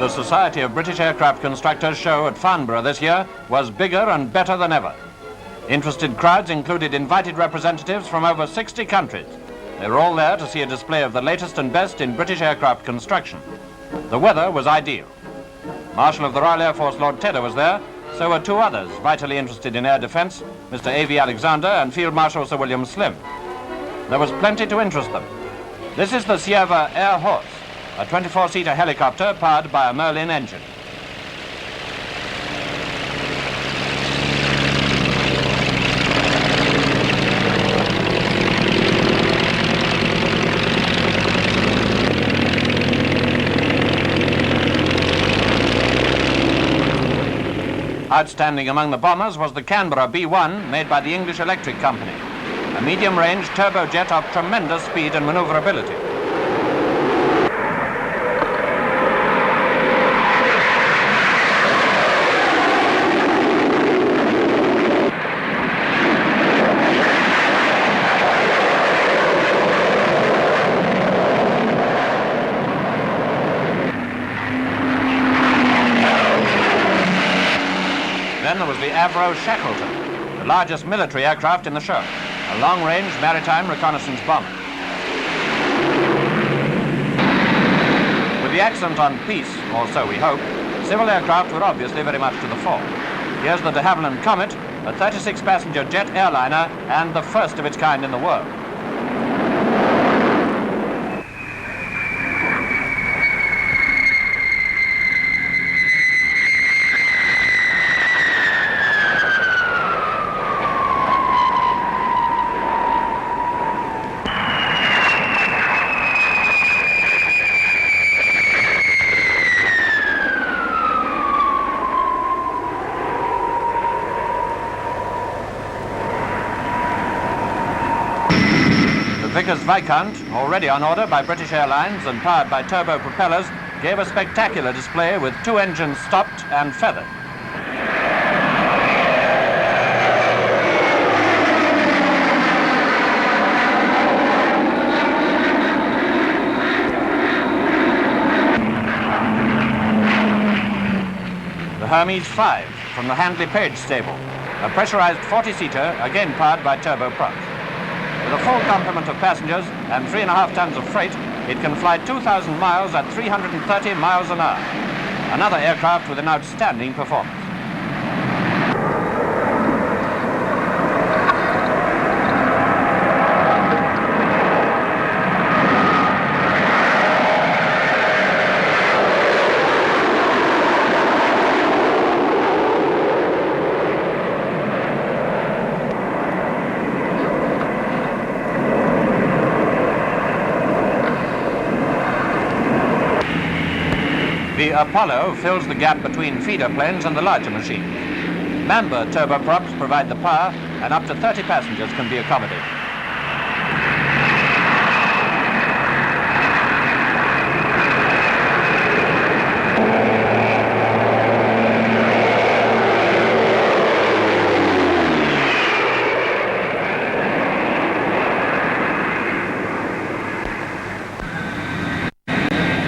The Society of British Aircraft Constructors show at Farnborough this year was bigger and better than ever. Interested crowds included invited representatives from over 60 countries. They were all there to see a display of the latest and best in British aircraft construction. The weather was ideal. Marshal of the Royal Air Force Lord Tedder was there, so were two others vitally interested in air defence, Mr. A.V. Alexander and Field Marshal Sir William Slim. There was plenty to interest them. This is the Sierva Air Horse, a 24-seater helicopter powered by a Merlin engine. Outstanding among the bombers was the Canberra B-1 made by the English Electric Company, a medium-range turbojet of tremendous speed and maneuverability. Then there was the Avro Shackleton, the largest military aircraft in the show, a long-range maritime reconnaissance bomber. With the accent on peace, or so we hope, civil aircraft were obviously very much to the fore. Here's the de Havilland Comet, a 36-passenger jet airliner and the first of its kind in the world. Vickers Viscount, already on order by British Airlines and powered by turbo propellers, gave a spectacular display with two engines stopped and feathered. The Hermes 5 from the Handley Page stable, a pressurized 40-seater, again powered by turboprops. With a full complement of passengers and 3.5 tons of freight, it can fly 2,000 miles at 330 miles an hour. Another aircraft with an outstanding performance. The Apollo fills the gap between feeder planes and the larger machines. Mamba turboprops provide the power, and up to 30 passengers can be accommodated.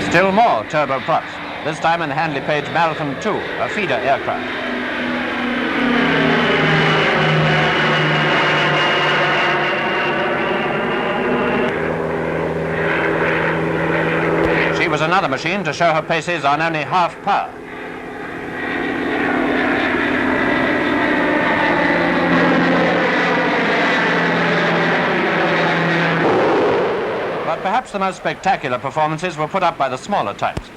Still more turboprops. This time in Handley Page Malcolm II, a feeder aircraft. She was another machine to show her paces on only half power. But perhaps the most spectacular performances were put up by the smaller types.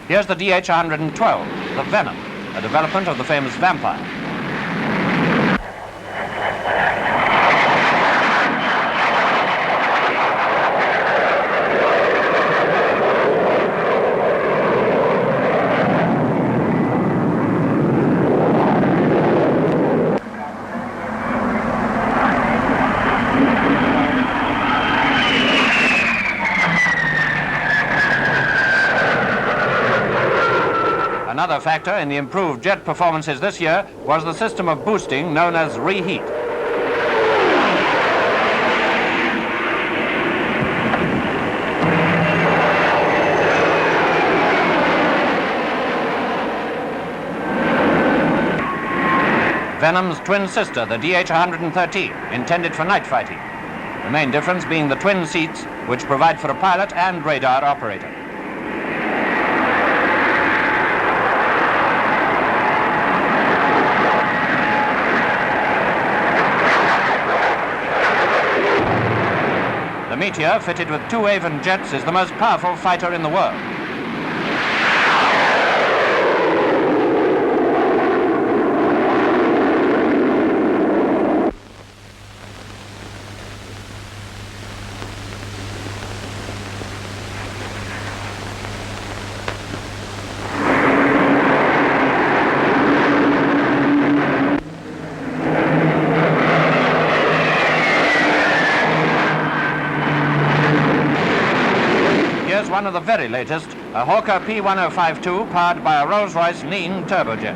Here's the DH-112, the Venom, a development of the famous Vampire. Another factor in the improved jet performances this year was the system of boosting known as reheat. Venom's twin sister, the DH-113, intended for night fighting. The main difference being the twin seats, which provide for a pilot and radar operator. The Meteor, fitted with 2 Avon jets, is the most powerful fighter in the world. One of the very latest, a Hawker P1052 powered by a Rolls-Royce Neen turbojet.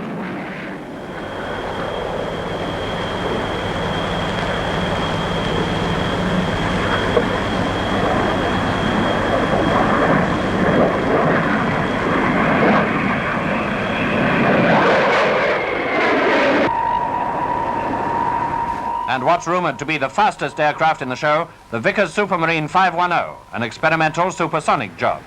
And what's rumored to be the fastest aircraft in the show, the Vickers Supermarine 510, an experimental supersonic job.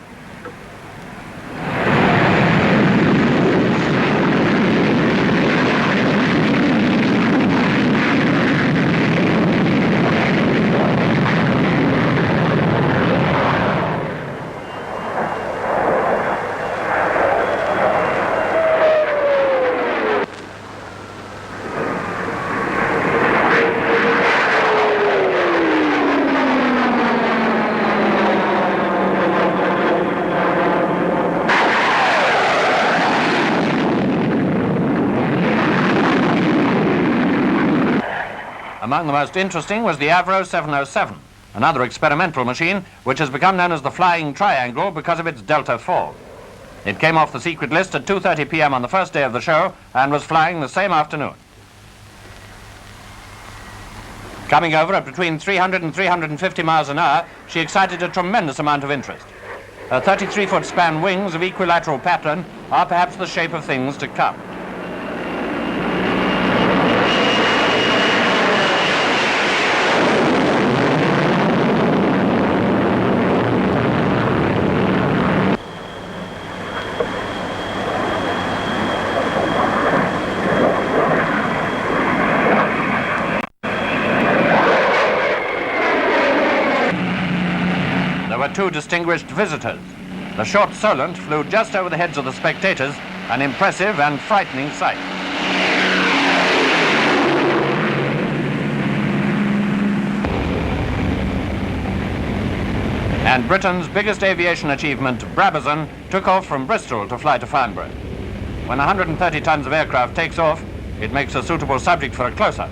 Among the most interesting was the Avro 707, another experimental machine which has become known as the Flying Triangle because of its delta fall. It came off the secret list at 2:30 p.m. on the first day of the show and was flying the same afternoon. Coming over at between 300 and 350 miles an hour, she excited a tremendous amount of interest. Her 33-foot span wings of equilateral pattern are perhaps the shape of things to come. There were 2 distinguished visitors. The short Solent flew just over the heads of the spectators, an impressive and frightening sight. And Britain's biggest aviation achievement, Brabazon, took off from Bristol to fly to Farnborough. When 130 tons of aircraft takes off, it makes a suitable subject for a close-up.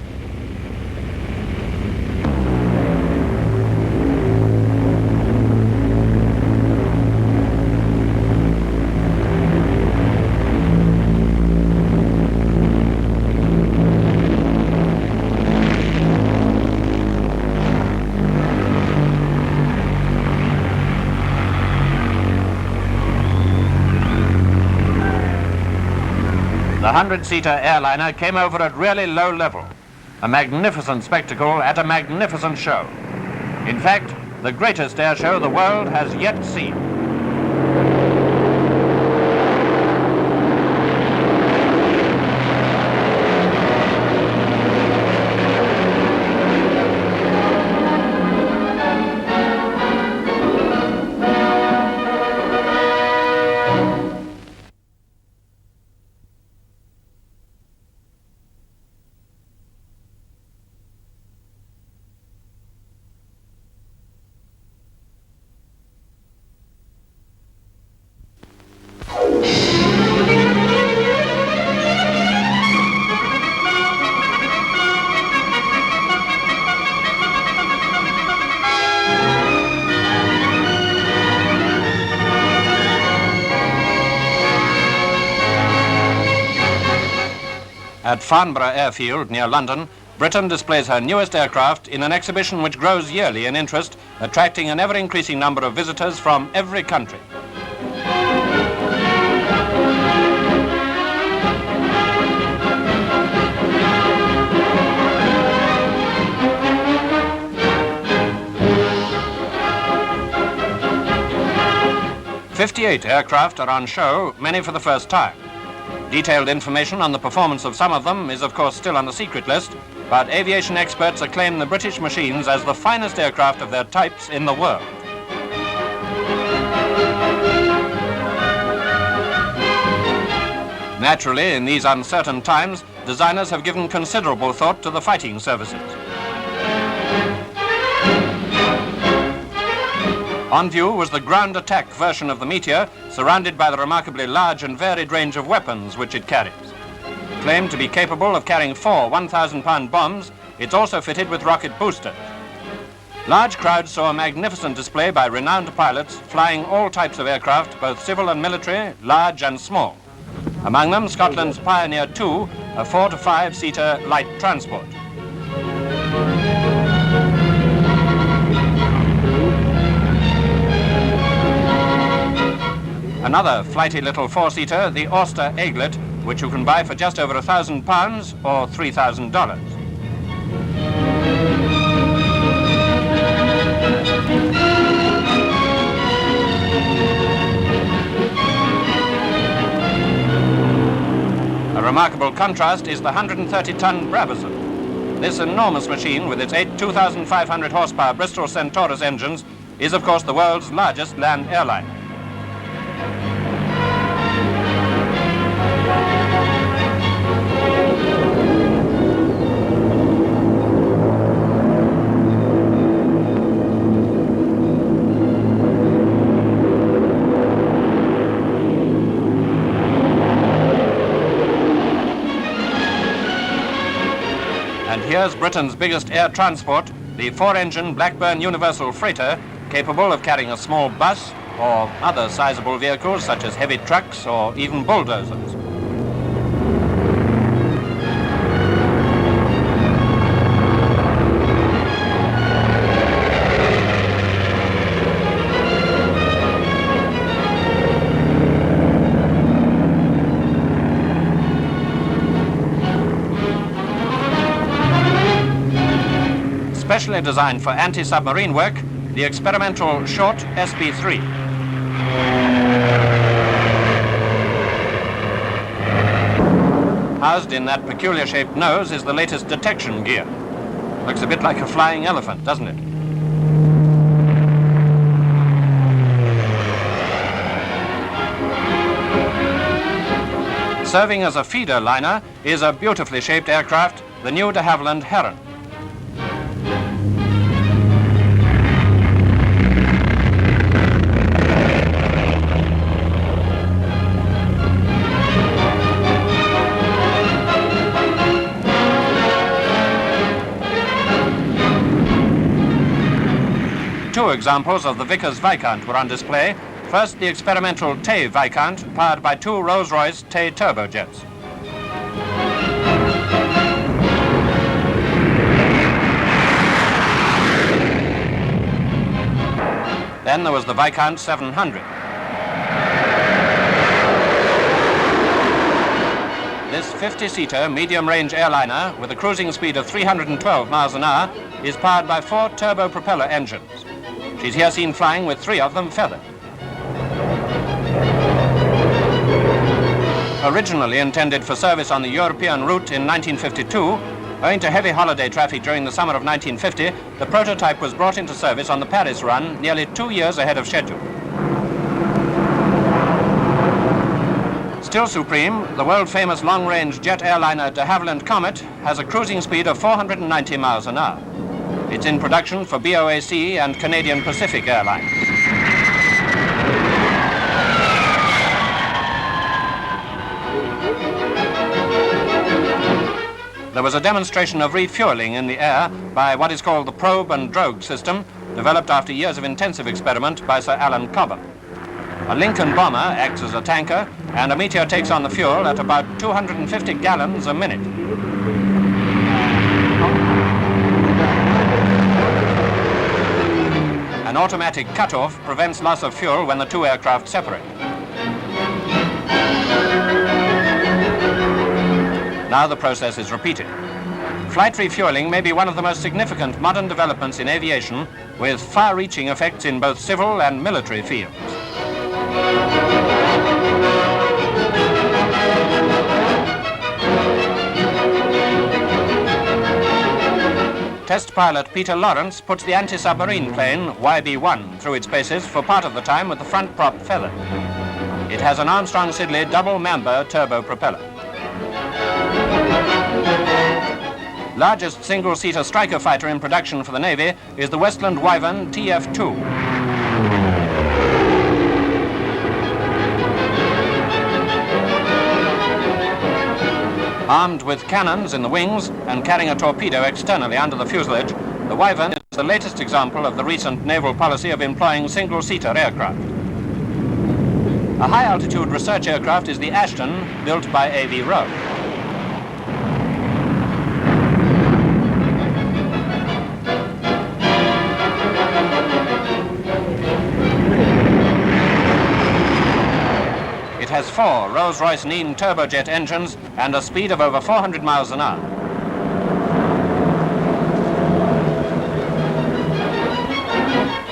The 100-seater airliner came over at really low level, a magnificent spectacle at a magnificent show. In fact, the greatest air show the world has yet seen. At Farnborough Airfield, near London, Britain displays her newest aircraft in an exhibition which grows yearly in interest, attracting an ever-increasing number of visitors from every country. 58 aircraft are on show, many for the first time. Detailed information on the performance of some of them is of course still on the secret list, but aviation experts acclaim the British machines as the finest aircraft of their types in the world. Naturally, in these uncertain times, designers have given considerable thought to the fighting services. On view was the ground attack version of the Meteor, surrounded by the remarkably large and varied range of weapons which it carries. Claimed to be capable of carrying 4 1,000-pound bombs, it's also fitted with rocket boosters. Large crowds saw a magnificent display by renowned pilots flying all types of aircraft, both civil and military, large and small. Among them, Scotland's Pioneer 2, a 4- to 5-seater light transport. Another flighty little 4-seater, the Auster Eaglet, which you can buy for just over £1,000 or $3,000. A remarkable contrast is the 130-ton Brabazon. This enormous machine, with its 8 2,500 horsepower Bristol Centaurus engines, is of course the world's largest land airliner. And here's Britain's biggest air transport, the 4-engine Blackburn Universal Freighter, capable of carrying a small bus or other sizable vehicles such as heavy trucks or even bulldozers. Specially designed for anti-submarine work, the experimental short SB-3. Housed in that peculiar-shaped nose is the latest detection gear. Looks a bit like a flying elephant, doesn't it? Serving as a feeder liner is a beautifully shaped aircraft, the new de Havilland Heron. Two examples of the Vickers Viscount were on display. First, the experimental Tay Viscount, powered by 2 Rolls-Royce Tay turbojets. Then there was the Viscount 700. This 50-seater medium-range airliner with a cruising speed of 312 miles an hour is powered by 4 turbo-propeller engines. She's here seen flying with 3 of them feathered. Originally intended for service on the European route in 1952, owing to heavy holiday traffic during the summer of 1950, the prototype was brought into service on the Paris run nearly 2 years ahead of schedule. Still supreme, the world-famous long-range jet airliner de Havilland Comet has a cruising speed of 490 miles an hour. It's in production for BOAC and Canadian Pacific Airlines. There was a demonstration of refueling in the air by what is called the probe and drogue system, developed after years of intensive experiment by Sir Alan Cobham. A Lincoln bomber acts as a tanker, and a Meteor takes on the fuel at about 250 gallons a minute. An automatic cutoff prevents loss of fuel when the 2 aircraft separate. Now the process is repeated. Flight refueling may be one of the most significant modern developments in aviation, with far-reaching effects in both civil and military fields. Test pilot Peter Lawrence puts the anti-submarine plane YB-1 through its paces for part of the time with the front prop feathered. It has an Armstrong-Siddeley double-member turbo propeller. Largest single-seater striker fighter in production for the Navy is the Westland Wyvern TF-2. Armed with cannons in the wings and carrying a torpedo externally under the fuselage, the Wyvern is the latest example of the recent naval policy of employing single-seater aircraft. A high-altitude research aircraft is the Ashton, built by A.V. Rowe. It has 4 Rolls-Royce Nene turbojet engines and a speed of over 400 miles an hour.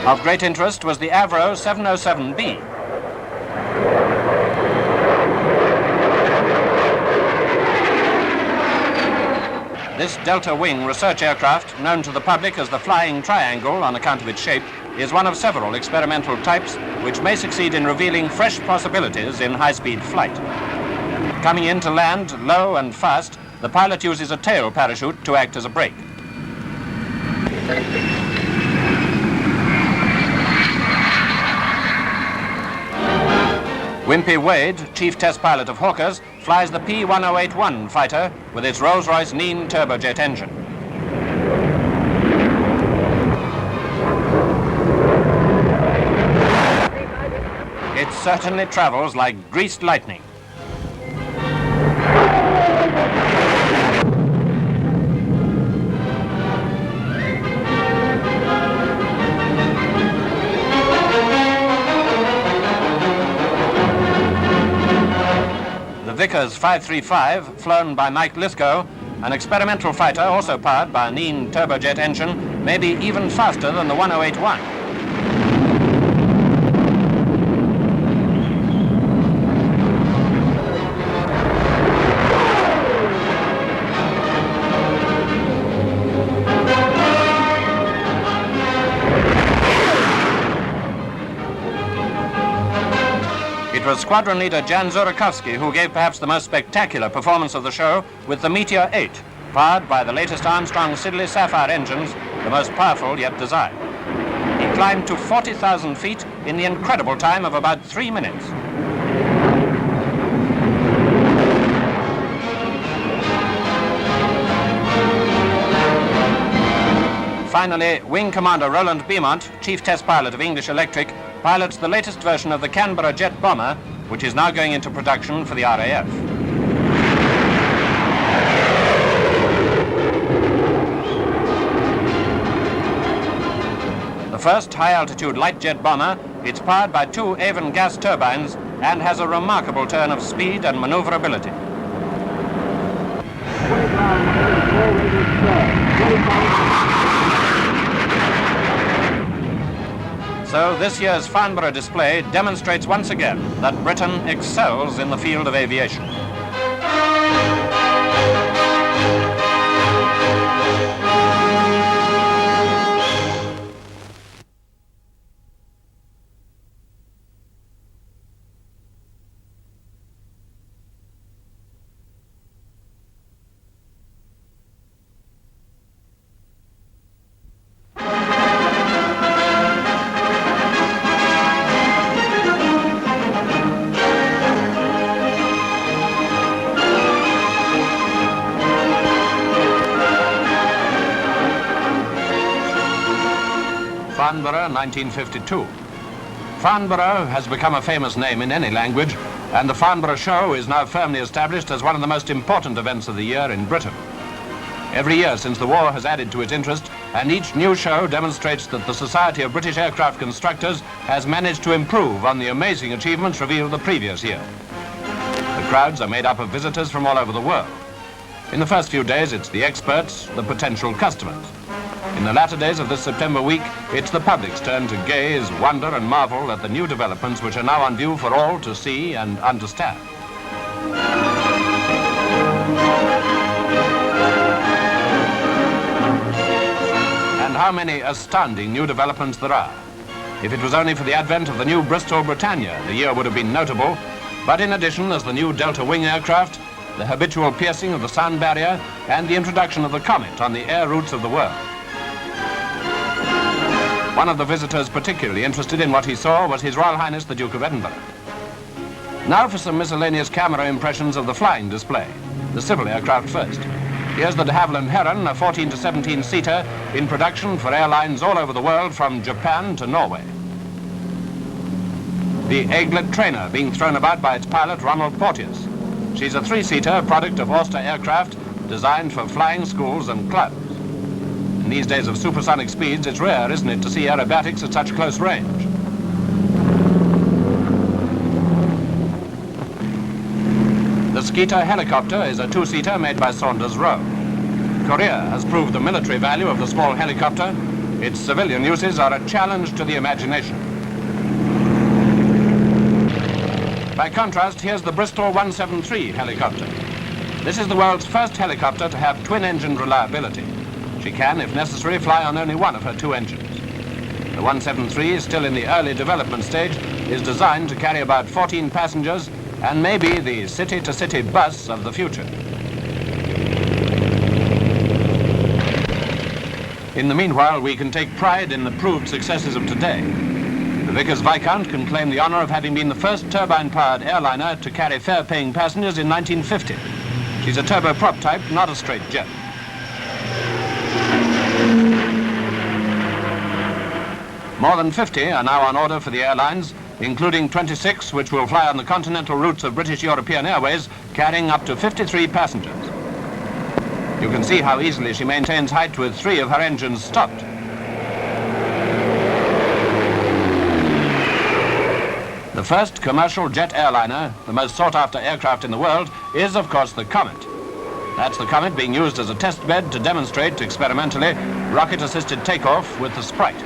Of great interest was the Avro 707B. This Delta Wing research aircraft, known to the public as the Flying Triangle on account of its shape, is one of several experimental types which may succeed in revealing fresh possibilities in high-speed flight. Coming in to land low and fast, the pilot uses a tail parachute to act as a brake. Wimpy Wade, chief test pilot of Hawkers, flies the P1081 fighter with its Rolls-Royce Nene turbojet engine. It certainly travels like greased lightning. The Vickers 535, flown by Mike Liscoe, an experimental fighter also powered by a Nene turbojet engine, may be even faster than the 1081. It was squadron leader Jan Zurakowski who gave perhaps the most spectacular performance of the show with the Meteor 8, powered by the latest Armstrong-Siddeley Sapphire engines, the most powerful yet designed. He climbed to 40,000 feet in the incredible time of about 3 minutes. Finally, Wing Commander Roland Beaumont, chief test pilot of English Electric, pilots the latest version of the Canberra jet bomber, which is now going into production for the RAF. The first high-altitude light jet bomber, it's powered by 2 Avon gas turbines and has a remarkable turn of speed and maneuverability. So this year's Farnborough display demonstrates once again that Britain excels in the field of aviation. Farnborough, 1952. Farnborough has become a famous name in any language, and the Farnborough Show is now firmly established as one of the most important events of the year in Britain. Every year since the war has added to its interest, and each new show demonstrates that the Society of British Aircraft Constructors has managed to improve on the amazing achievements revealed the previous year. The crowds are made up of visitors from all over the world. In the first few days, it's the experts, the potential customers. In the latter days of this September week, it's the public's turn to gaze, wonder and marvel at the new developments which are now on view for all to see and understand. And how many astounding new developments there are. If it was only for the advent of the new Bristol Britannia, the year would have been notable. But in addition, there's the new Delta wing aircraft, the habitual piercing of the sound barrier, and the introduction of the Comet on the air routes of the world. One of the visitors particularly interested in what he saw was His Royal Highness the Duke of Edinburgh. Now for some miscellaneous camera impressions of the flying display, the civil aircraft first. Here's the de Havilland Heron, a 14 to 17-seater in production for airlines all over the world from Japan to Norway. The Eaglet Trainer being thrown about by its pilot, Ronald Porteous. She's a 3-seater product of Auster aircraft designed for flying schools and clubs. In these days of supersonic speeds, it's rare, isn't it, to see aerobatics at such close range. The Skeeter helicopter is a 2-seater made by Saunders Roe. Korea has proved the military value of the small helicopter. Its civilian uses are a challenge to the imagination. By contrast, here's the Bristol 173 helicopter. This is the world's first helicopter to have twin-engined reliability. She can, if necessary, fly on only one of her 2 engines. The 173, still in the early development stage, is designed to carry about 14 passengers and may be the city-to-city bus of the future. In the meanwhile, we can take pride in the proved successes of today. The Vickers Viscount can claim the honor of having been the first turbine-powered airliner to carry fare-paying passengers in 1950. She's a turboprop type, not a straight jet. More than 50 are now on order for the airlines, including 26 which will fly on the continental routes of British European Airways, carrying up to 53 passengers. You can see how easily she maintains height with 3 of her engines stopped. The first commercial jet airliner, the most sought-after aircraft in the world, is, of course, the Comet. That's the Comet being used as a test bed to demonstrate, experimentally, rocket-assisted takeoff with the Sprite.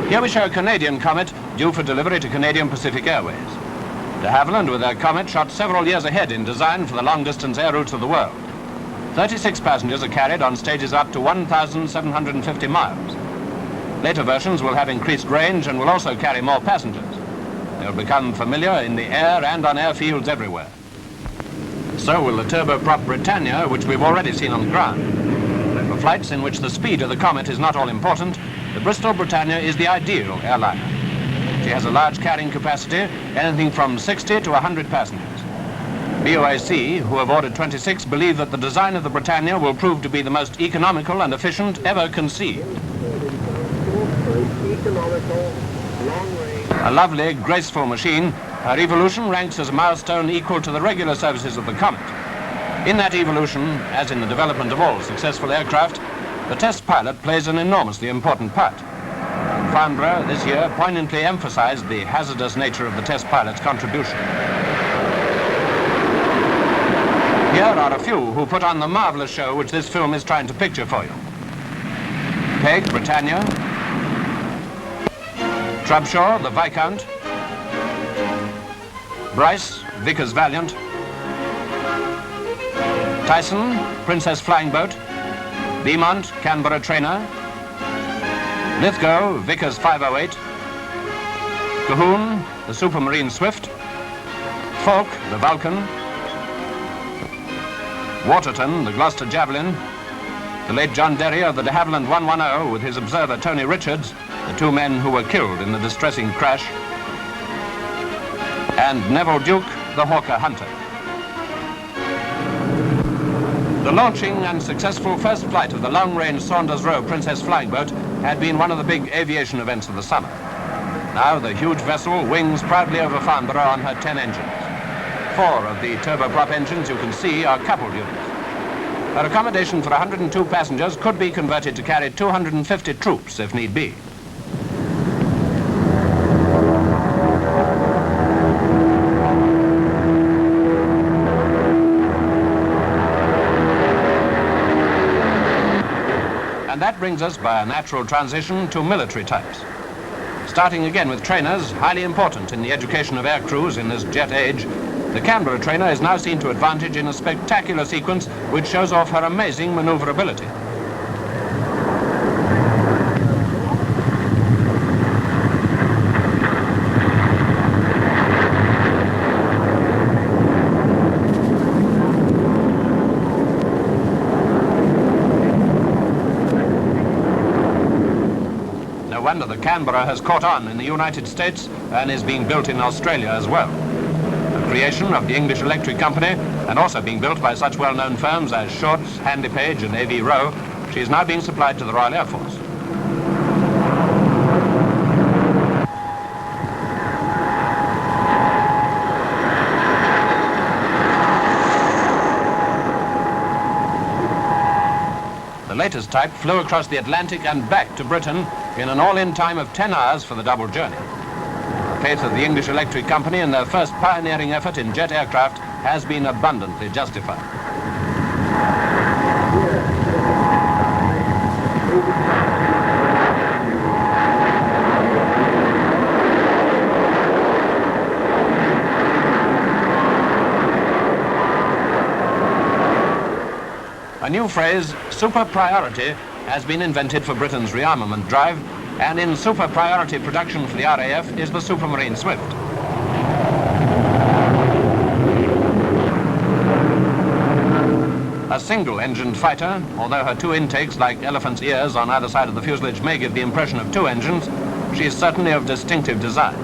Here we show a Canadian Comet due for delivery to Canadian Pacific Airways. De Havilland, with their Comet, shot several years ahead in design for the long-distance air routes of the world. 36 passengers are carried on stages up to 1,750 miles. Later versions will have increased range and will also carry more passengers. They'll become familiar in the air and on airfields everywhere. So will the turboprop Britannia, which we've already seen on the ground. For flights in which the speed of the Comet is not all important, the Bristol Britannia is the ideal airliner. She has a large carrying capacity, anything from 60 to 100 passengers. BOAC, who have ordered 26, believe that the design of the Britannia will prove to be the most economical and efficient ever conceived. A lovely, graceful machine, her evolution ranks as a milestone equal to the regular services of the Comet. In that evolution, as in the development of all successful aircraft, the test pilot plays an enormously important part. Farnborough this year poignantly emphasized the hazardous nature of the test pilot's contribution. Here are a few who put on the marvelous show which this film is trying to picture for you. Pegg, Britannia. Trubshaw, the Viscount. Bryce, Vickers Valiant. Tyson, Princess Flying Boat. Beaumont, Canberra Trainer. Lithgow, Vickers 508. Cahoon, the Supermarine Swift. Falk, the Vulcan. Waterton, the Gloucester Javelin. The late John Derry of the de Havilland 110 with his observer Tony Richards, the 2 men who were killed in the distressing crash. And Neville Duke, the Hawker Hunter. The launching and successful first flight of the long-range Saunders Roe Princess Flying Boat had been one of the big aviation events of the summer. Now the huge vessel wings proudly over Farnborough on her 10 engines. 4 of the turboprop engines you can see are coupled units. Her accommodation for 102 passengers could be converted to carry 250 troops if need be. And that brings us by a natural transition to military types. Starting again with trainers, highly important in the education of air crews in this jet age, the Canberra trainer is now seen to advantage in a spectacular sequence which shows off her amazing maneuverability. No wonder the Canberra has caught on in the United States and is being built in Australia as well. A creation of the English Electric Company and also being built by such well-known firms as Shorts, Handypage and A.V. Rowe, she is now being supplied to the Royal Air Force. The latest type flew across the Atlantic and back to Britain in an all-in time of 10 hours for the double journey. The faith of the English Electric Company in their first pioneering effort in jet aircraft has been abundantly justified. A new phrase, super priority, has been invented for Britain's rearmament drive, and in super priority production for the RAF is the Supermarine Swift. A single-engined fighter, although her two intakes like elephant's ears on either side of the fuselage may give the impression of two engines, she is certainly of distinctive design.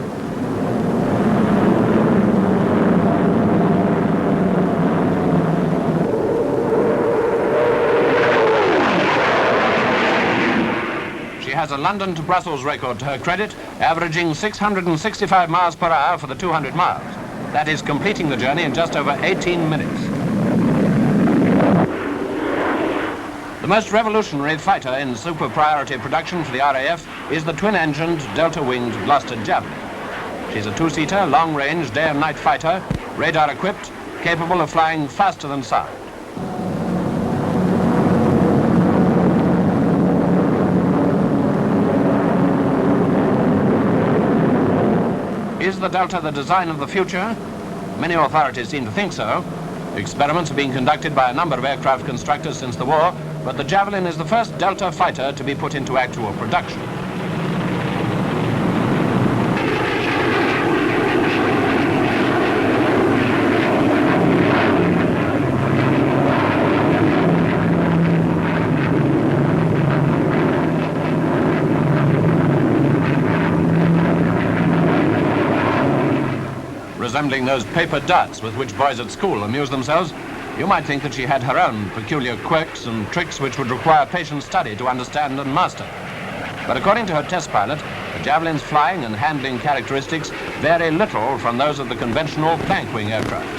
She has a London to Brussels record to her credit, averaging 665 miles per hour for the 200 miles. That is completing the journey in just over 18 minutes. The most revolutionary fighter in super priority production for the RAF is the twin-engined, delta-winged Gloucester Javelin. She's a two-seater, long-range, day and night fighter, radar-equipped, capable of flying faster than sound. Is the Delta the design of the future? Many authorities seem to think so. Experiments have been conducted by a number of aircraft constructors since the war, but the Javelin is the first Delta fighter to be put into actual production. Resembling those paper darts with which boys at school amuse themselves, you might think that she had her own peculiar quirks and tricks which would require patient study to understand and master. But according to her test pilot, the Javelin's flying and handling characteristics vary little from those of the conventional plank-wing aircraft.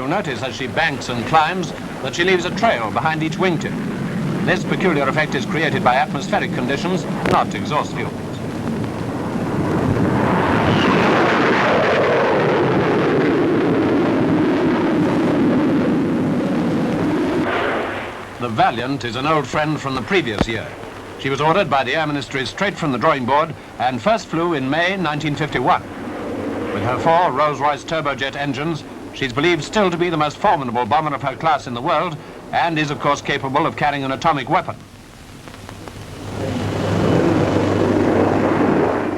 Notice as she banks and climbs that she leaves a trail behind each wingtip. This peculiar effect is created by atmospheric conditions, not exhaust fumes. The Valiant is an old friend from the previous year. She was ordered by the Air Ministry straight from the drawing board and first flew in May 1951. With her 4 Rolls-Royce turbojet engines, she's believed still to be the most formidable bomber of her class in the world and is, of course, capable of carrying an atomic weapon.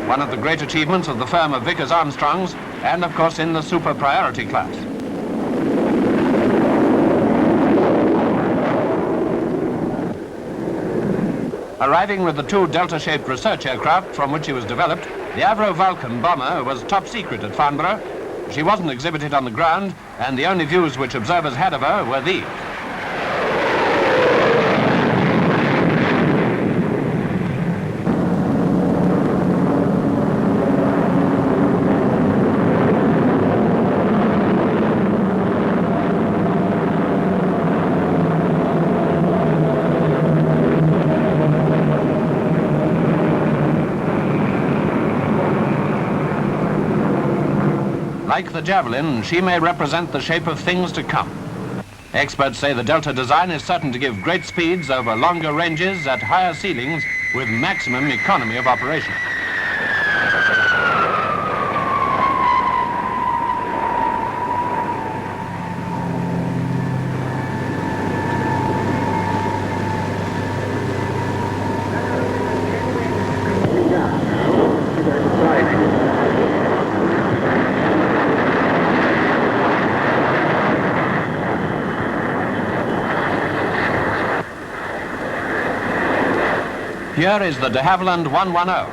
One of the great achievements of the firm of Vickers Armstrongs and, of course, in the super priority class. Arriving with the 2 delta-shaped research aircraft from which she was developed, the Avro Vulcan bomber was top secret at Farnborough. She wasn't exhibited on the ground, and the only views which observers had of her were these. like the Javelin, she may represent the shape of things to come. Experts say the Delta design is certain to give great speeds over longer ranges at higher ceilings with maximum economy of operation. Here is the de Havilland 110.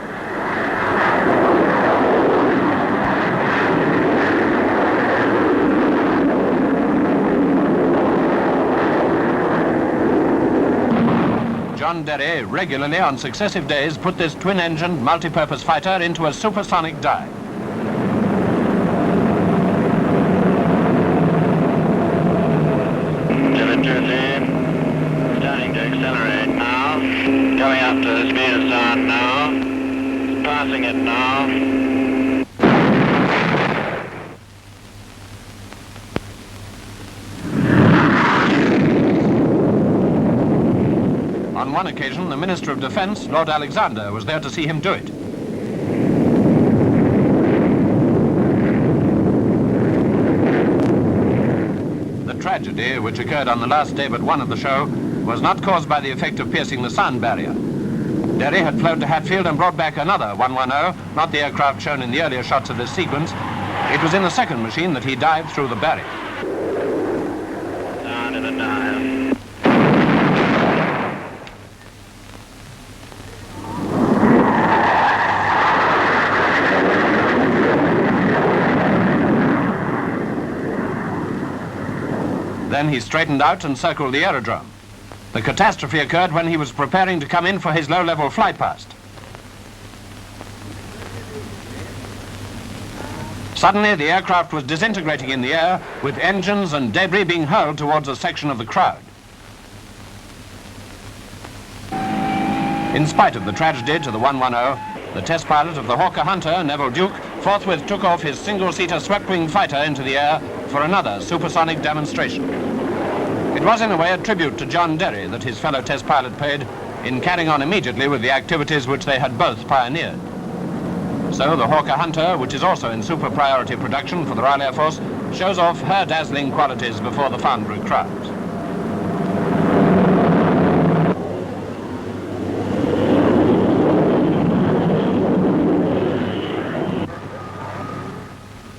John Derry regularly on successive days put this twin-engined multi-purpose fighter into a supersonic dive. Starting to accelerate now. Coming up to the speed of sound now. Passing it now. On one occasion, the Minister of Defence, Lord Alexander, was there to see him do it. The tragedy, which occurred on the last day but one of the show, was not caused by the effect of piercing the sound barrier. Derry had flown to Hatfield and brought back another 110, not the aircraft shown in the earlier shots of this sequence. It was in the second machine that he dived through the barrier. Down in the dive. Then he straightened out and circled the aerodrome. The catastrophe occurred when he was preparing to come in for his low-level flight past. Suddenly, the aircraft was disintegrating in the air, with engines and debris being hurled towards a section of the crowd. In spite of the tragedy to the 110, the test pilot of the Hawker Hunter, Neville Duke, forthwith took off his single-seater swept-wing fighter into the air for another supersonic demonstration. It was in a way a tribute to John Derry that his fellow test pilot paid in carrying on immediately with the activities which they had both pioneered. So the Hawker Hunter, which is also in super priority production for the Royal Air Force, shows off her dazzling qualities before the Farnborough crowds.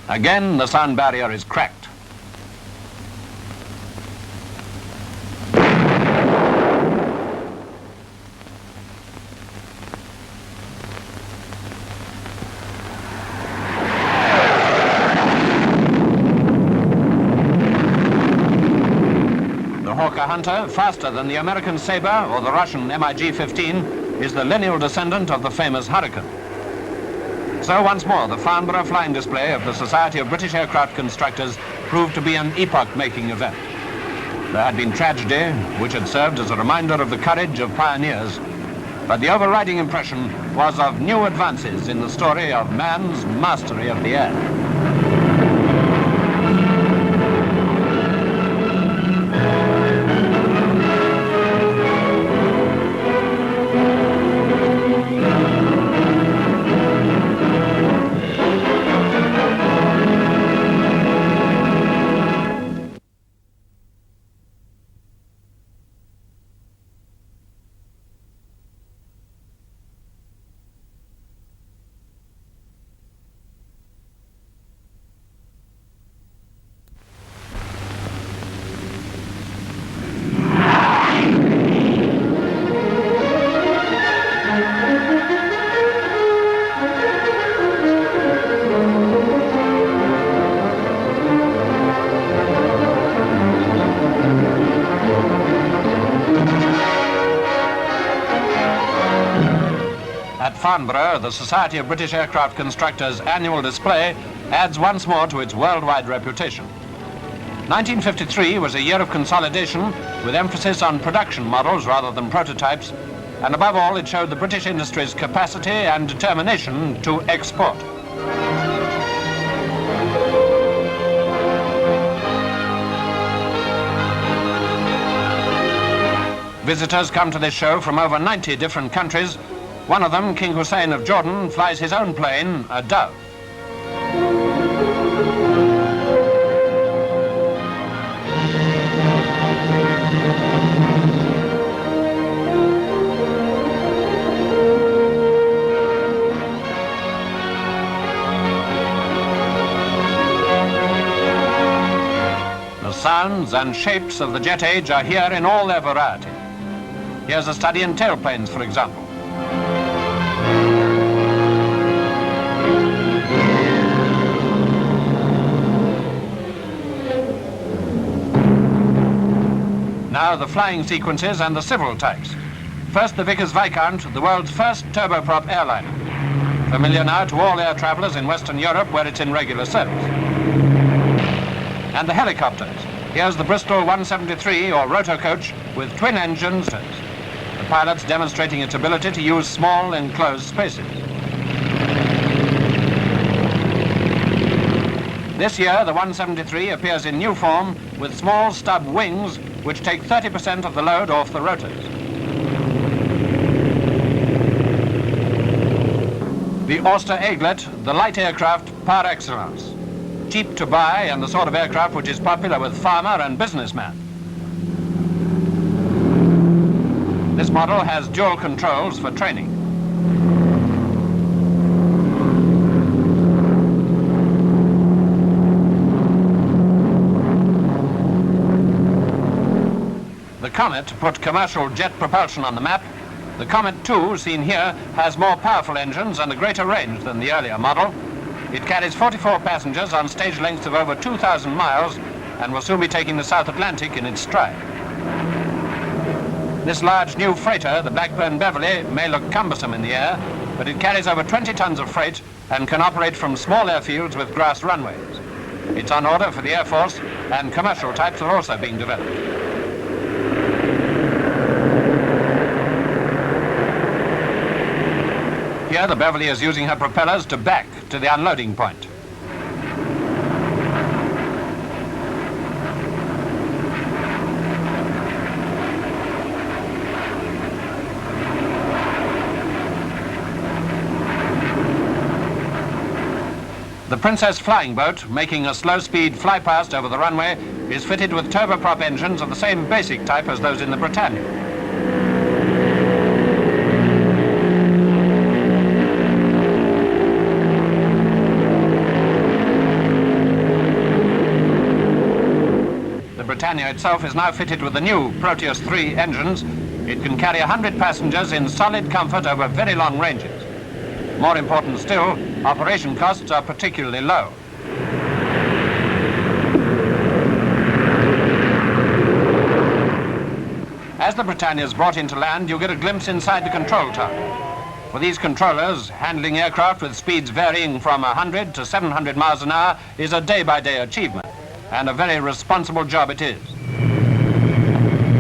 Again, the sound barrier is cracked. The Hawker Hunter, faster than the American Sabre or the Russian MiG-15, is the lineal descendant of the famous Hurricane. So once more, the Farnborough flying display of the Society of British Aircraft Constructors proved to be an epoch-making event. There had been tragedy, which had served as a reminder of the courage of pioneers, but the overriding impression was of new advances in the story of man's mastery of the air. At Farnborough, the Society of British Aircraft Constructors' annual display adds once more to its worldwide reputation. 1953 was a year of consolidation with emphasis on production models rather than prototypes, and above all, it showed the British industry's capacity and determination to export. Visitors come to this show from over 90 different countries. One of them, King Hussein of Jordan, flies his own plane, a Dove. The sounds and shapes of the jet age are here in all their variety. Here's a study in tailplanes, for example. Now the flying sequences and the civil types. First, the Vickers-Viscount, the world's first turboprop airliner. Familiar now to all air travelers in Western Europe where it's in regular service. And the helicopters. Here's the Bristol 173 or rotocoach with twin engines. The pilots demonstrating its ability to use small enclosed spaces. This year, the 173 appears in new form with small stub wings which take 30% of the load off the rotors. The Auster Eaglet, the light aircraft par excellence. Cheap to buy and the sort of aircraft which is popular with farmer and businessman. This model has dual controls for training. The Comet put commercial jet propulsion on the map. The Comet 2, seen here, has more powerful engines and a greater range than the earlier model. It carries 44 passengers on stage lengths of over 2,000 miles and will soon be taking the South Atlantic in its stride. This large new freighter, the Blackburn Beverly, may look cumbersome in the air, but it carries over 20 tons of freight and can operate from small airfields with grass runways. It's on order for the Air Force, and commercial types are also being developed. Here, the Beverly is using her propellers to back to the unloading point. The Princess flying boat, making a slow-speed fly-past over the runway, is fitted with turboprop engines of the same basic type as those in the Britannia. Britannia itself is now fitted with the new Proteus 3 engines. It can carry 100 passengers in solid comfort over very long ranges. More important still, operation costs are particularly low. As the Britannia is brought into land, you get a glimpse inside the control tower. For these controllers, handling aircraft with speeds varying from 100 to 700 miles an hour is a day-by-day achievement. And a very responsible job it is.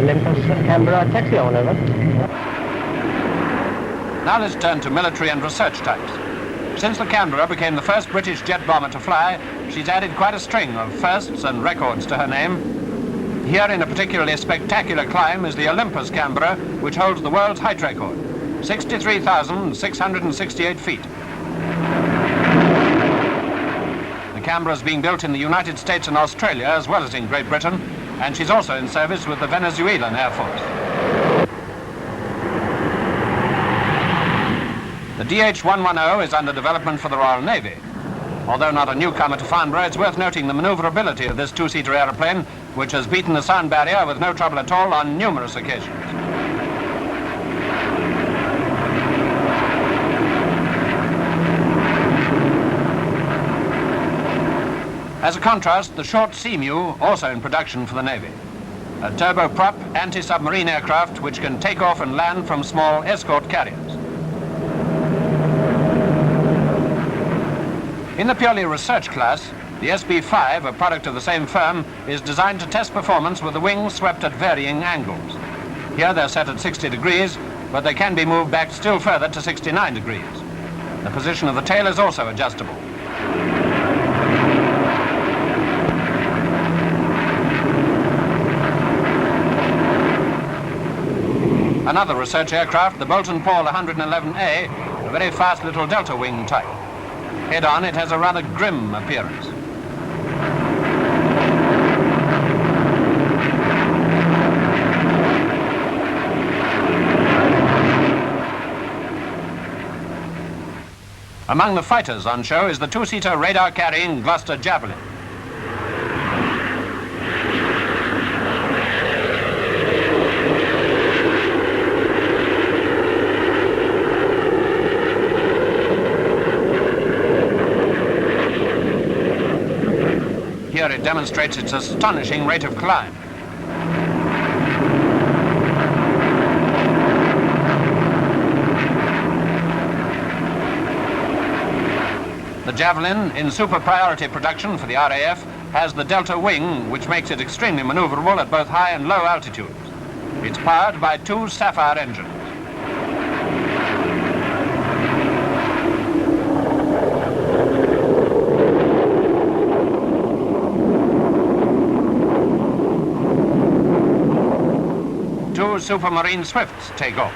Olympus, Canberra, taxi on, over. Now let's turn to military and research types. Since the Canberra became the first British jet bomber to fly, she's added quite a string of firsts and records to her name. Here in a particularly spectacular climb is the Olympus Canberra, which holds the world's height record, 63,668 feet. The Canberra is being built in the United States and Australia as well as in Great Britain, and she's also in service with the Venezuelan Air Force. The DH-110 is under development for the Royal Navy. Although not a newcomer to Farnborough, it's worth noting the maneuverability of this two-seater aeroplane, which has beaten the sound barrier with no trouble at all on numerous occasions. As a contrast, the short Seamew, also in production for the Navy. A turboprop anti-submarine aircraft which can take off and land from small escort carriers. In the purely research class, the SB-5, a product of the same firm, is designed to test performance with the wings swept at varying angles. Here they're set at 60 degrees, but they can be moved back still further to 69 degrees. The position of the tail is also adjustable. Another research aircraft, the Bolton Paul 111A, a very fast little delta wing type. Head-on, it has a rather grim appearance. Among the fighters on show is the two-seater radar-carrying Gloucester Javelin. Here it demonstrates its astonishing rate of climb. The Javelin, in super priority production for the RAF, has the delta wing, which makes it extremely maneuverable at both high and low altitudes. It's powered by two Sapphire engines. Two Supermarine Swifts take off.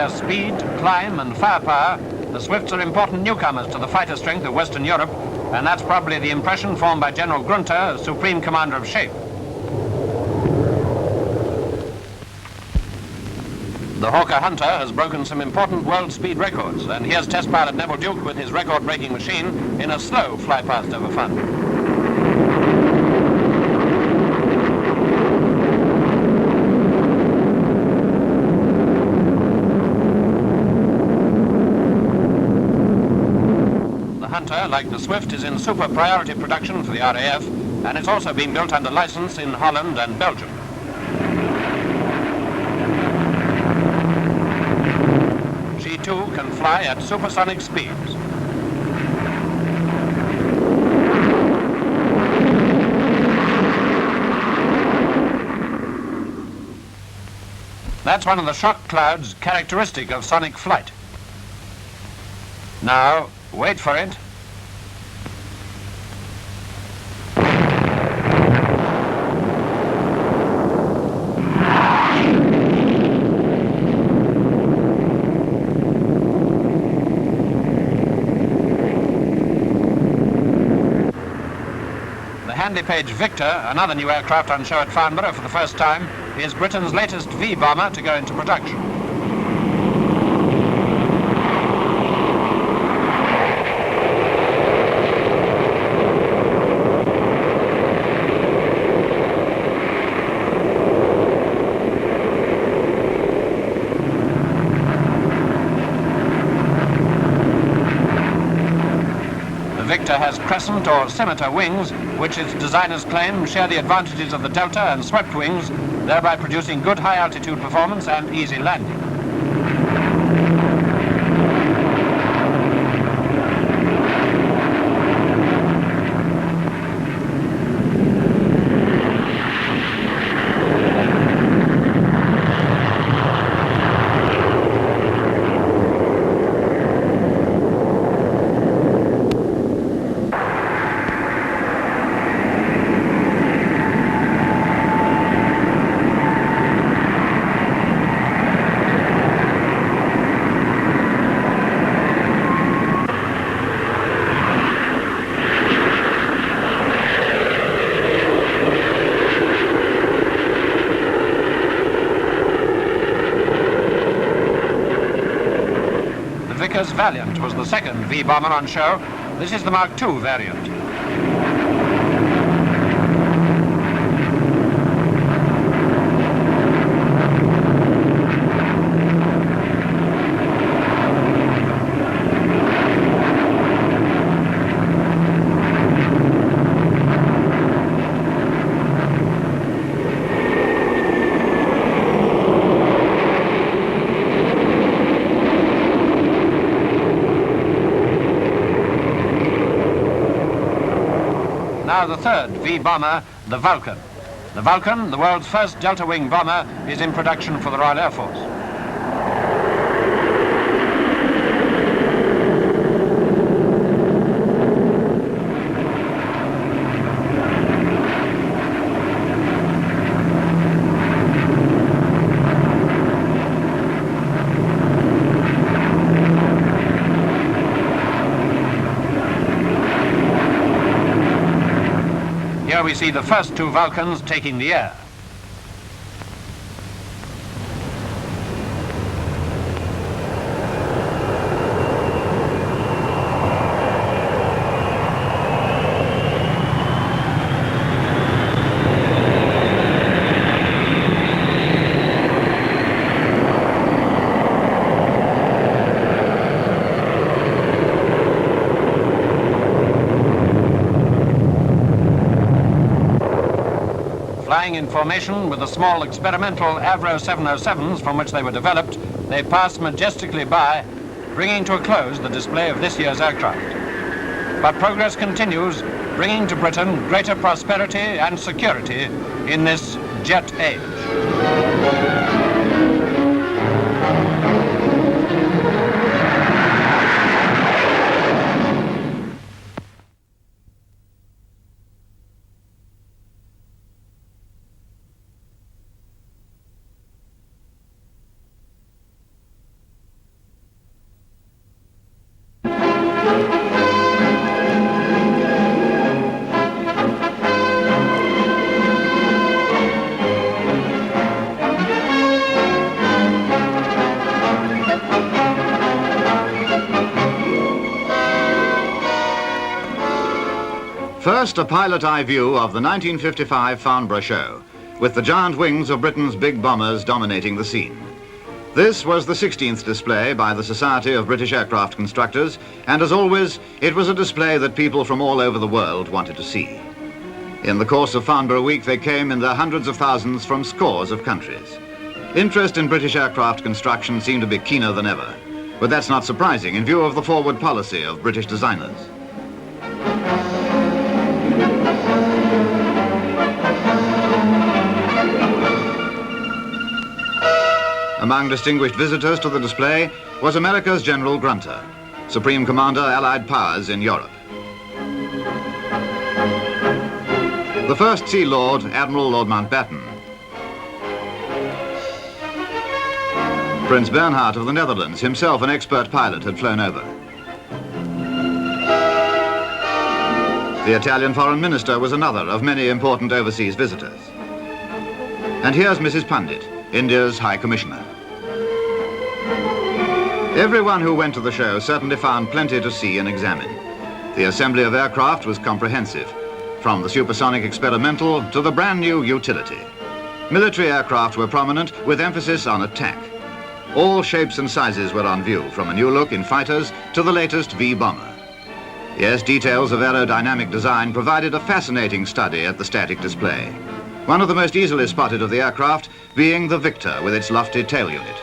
Speed, climb and firepower, the Swifts are important newcomers to the fighter strength of Western Europe, and that's probably the impression formed by General Grunter, Supreme Commander of Shape. The Hawker Hunter has broken some important world speed records, and here's test pilot Neville Duke with his record-breaking machine in a slow fly-past over Farnborough. Hunter, like the Swift, is in super priority production for the RAF, and it's also been built under license in Holland and Belgium. She too can fly at supersonic speeds. That's one of the shock clouds characteristic of sonic flight. Now, wait for it. The Handy-Page Victor, another new aircraft on show at Farnborough for the first time, is Britain's latest V-bomber to go into production. Victor has crescent or scimitar wings, which its designers claim share the advantages of the delta and swept wings, thereby producing good high-altitude performance and easy landing. Vickers Valiant was the second V-bomber on show. This is the Mark II variant. Now the third V-bomber, the Vulcan. The Vulcan, the world's first delta-wing bomber, is in production for the Royal Air Force. Here we see the first two Vulcans taking the air. Flying in formation with the small experimental Avro 707s from which they were developed, they pass majestically by, bringing to a close the display of this year's aircraft. But progress continues, bringing to Britain greater prosperity and security in this jet age. First, a pilot eye view of the 1955 Farnborough show, with the giant wings of Britain's big bombers dominating the scene. This was the 16th display by the Society of British Aircraft Constructors, and as always, it was a display that people from all over the world wanted to see. In the course of Farnborough Week, they came in their hundreds of thousands from scores of countries. Interest in British aircraft construction seemed to be keener than ever, but that's not surprising in view of the forward policy of British designers. Among distinguished visitors to the display was America's General Grunter, Supreme Commander Allied Powers in Europe. The First Sea Lord, Admiral Lord Mountbatten. Prince Bernhard of the Netherlands, himself an expert pilot, had flown over. The Italian Foreign Minister was another of many important overseas visitors. And here's Mrs. Pundit, India's High Commissioner. Everyone who went to the show certainly found plenty to see and examine. The assembly of aircraft was comprehensive, from the supersonic experimental to the brand new utility. Military aircraft were prominent, with emphasis on attack. All shapes and sizes were on view, from a new look in fighters to the latest V-bomber. Yes, details of aerodynamic design provided a fascinating study at the static display. One of the most easily spotted of the aircraft being the Victor with its lofty tail unit.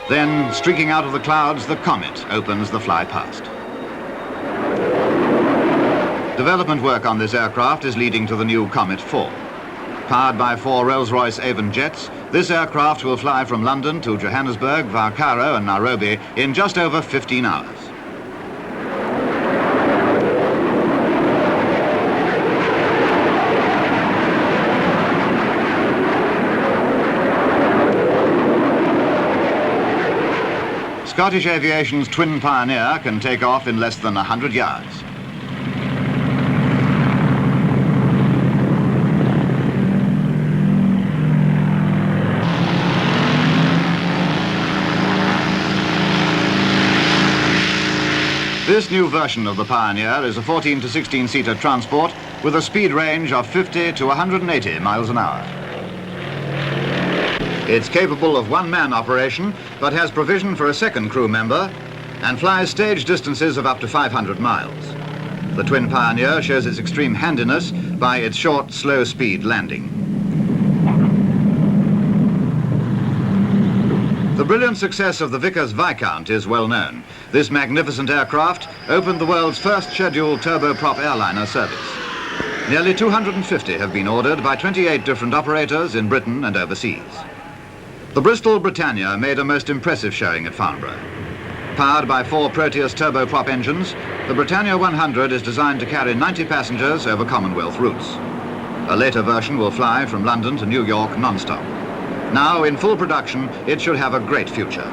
Then, streaking out of the clouds, the Comet opens the fly past. Development work on this aircraft is leading to the new Comet 4. Powered by 4 Rolls-Royce Avon jets, this aircraft will fly from London to Johannesburg via Cairo and Nairobi in just over 15 hours. Scottish Aviation's Twin Pioneer can take off in less than 100 yards. This new version of the Pioneer is a 14 to 16-seater transport with a speed range of 50 to 180 miles an hour. It's capable of one-man operation, but has provision for a second crew member and flies stage distances of up to 500 miles. The Twin Pioneer shows its extreme handiness by its short, slow-speed landing. The brilliant success of the Vickers Viscount is well known. This magnificent aircraft opened the world's first scheduled turboprop airliner service. Nearly 250 have been ordered by 28 different operators in Britain and overseas. The Bristol Britannia made a most impressive showing at Farnborough. Powered by 4 Proteus turboprop engines, the Britannia 100 is designed to carry 90 passengers over Commonwealth routes. A later version will fly from London to New York non-stop. Now in full production, it should have a great future.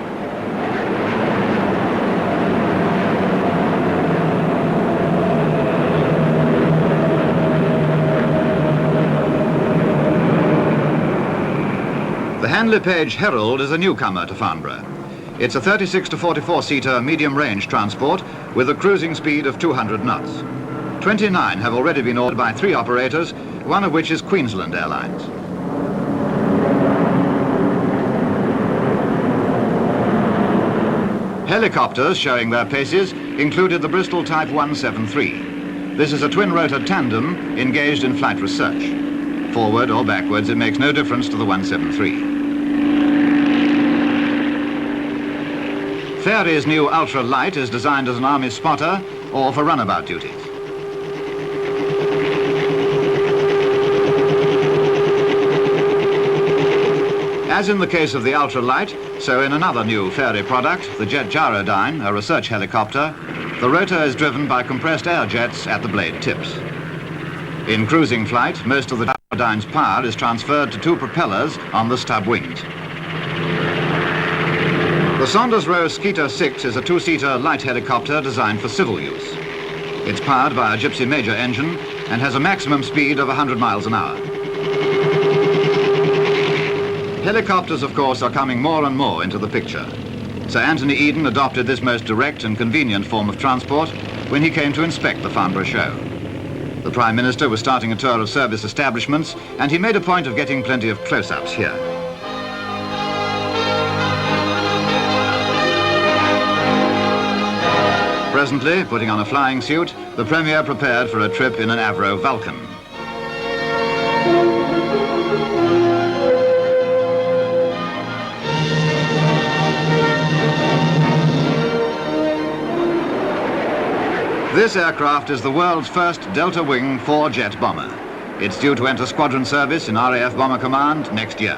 The Handley Page Herald is a newcomer to Farnborough. It's a 36 to 44-seater medium-range transport with a cruising speed of 200 knots. 29 have already been ordered by 3 operators, one of which is Queensland Airlines. Helicopters showing their paces included the Bristol Type 173. This is a twin-rotor tandem engaged in flight research. Forward or backwards, it makes no difference to the 173. Fairey's new Ultra Light is designed as an army spotter or for runabout duties. As in the case of the Ultra Light, so in another new Fairey product, the Jet Gyrodyne, a research helicopter, the rotor is driven by compressed air jets at the blade tips. In cruising flight, most of the Gyrodyne's power is transferred to 2 propellers on the stub wings. The Saunders Roe Skeeter 6 is a 2-seater light helicopter designed for civil use. It's powered by a Gypsy Major engine and has a maximum speed of 100 miles an hour. Helicopters, of course, are coming more and more into the picture. Sir Anthony Eden adopted this most direct and convenient form of transport when he came to inspect the Farnborough show. The Prime Minister was starting a tour of service establishments, and he made a point of getting plenty of close-ups here. Presently, putting on a flying suit, the Premier prepared for a trip in an Avro Vulcan. This aircraft is the world's first Delta Wing 4-jet bomber. It's due to enter squadron service in RAF Bomber Command next year.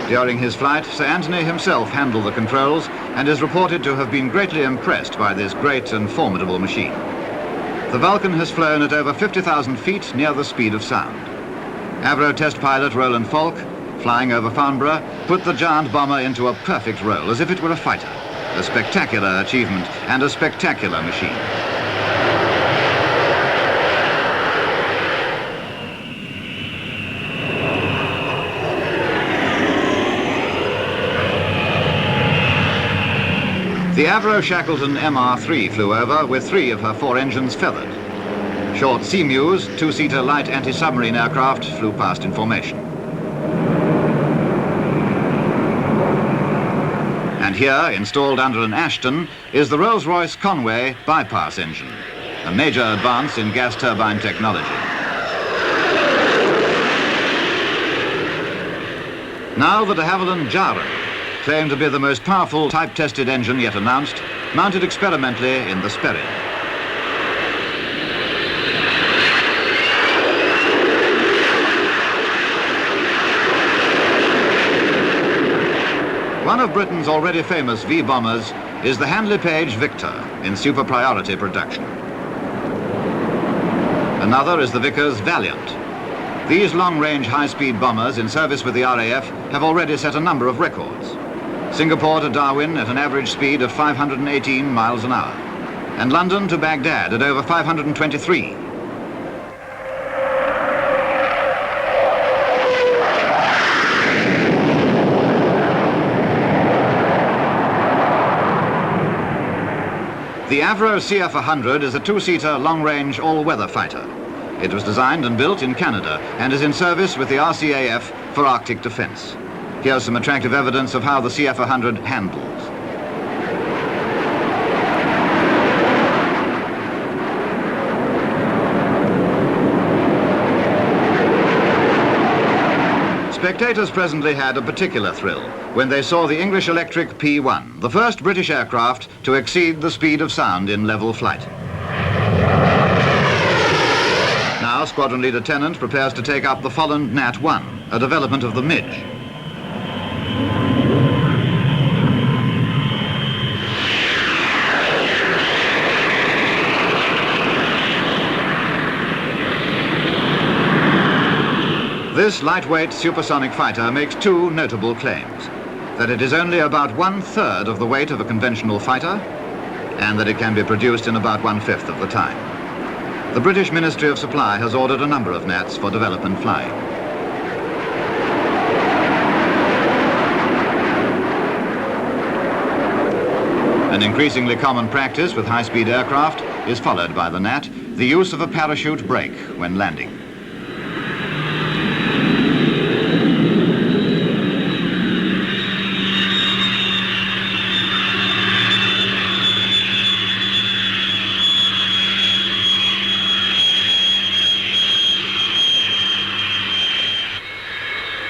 During his flight, Sir Anthony himself handled the controls and is reported to have been greatly impressed by this great and formidable machine. The Vulcan has flown at over 50,000 feet near the speed of sound. Avro test pilot Roland Falk, flying over Farnborough, put the giant bomber into a perfect roll as if it were a fighter. A spectacular achievement and a spectacular machine. The Avro Shackleton MR3 flew over with 3 of her 4 engines feathered. Short Seamews, 2-seater light anti-submarine aircraft, flew past in formation. And here, installed under an Ashton, is the Rolls-Royce Conway bypass engine, a major advance in gas turbine technology. Now the de Havilland Jaren, claimed to be the most powerful type-tested engine yet announced, mounted experimentally in the Sperry. One of Britain's already famous V-bombers is the Handley Page Victor in super priority production. Another is the Vickers Valiant. These long-range high-speed bombers in service with the RAF have already set a number of records. Singapore to Darwin at an average speed of 518 miles an hour, and London to Baghdad at over 523. The Avro CF-100 is a 2-seater long-range all-weather fighter. It was designed and built in Canada and is in service with the RCAF for Arctic defense. Here's some attractive evidence of how the CF-100 handles. spectators presently had a particular thrill when they saw the English Electric P-1, the first British aircraft to exceed the speed of sound in level flight. Now Squadron Leader Tennant prepares to take up the Folland Nat-1, a development of the Midge. This lightweight supersonic fighter makes two notable claims: that it is only about 1/3 of the weight of a conventional fighter, and that it can be produced in about 1/5 of the time. The British Ministry of Supply has ordered a number of Nats for development flying. An increasingly common practice with high-speed aircraft is followed by the Nat, the use of a parachute brake when landing.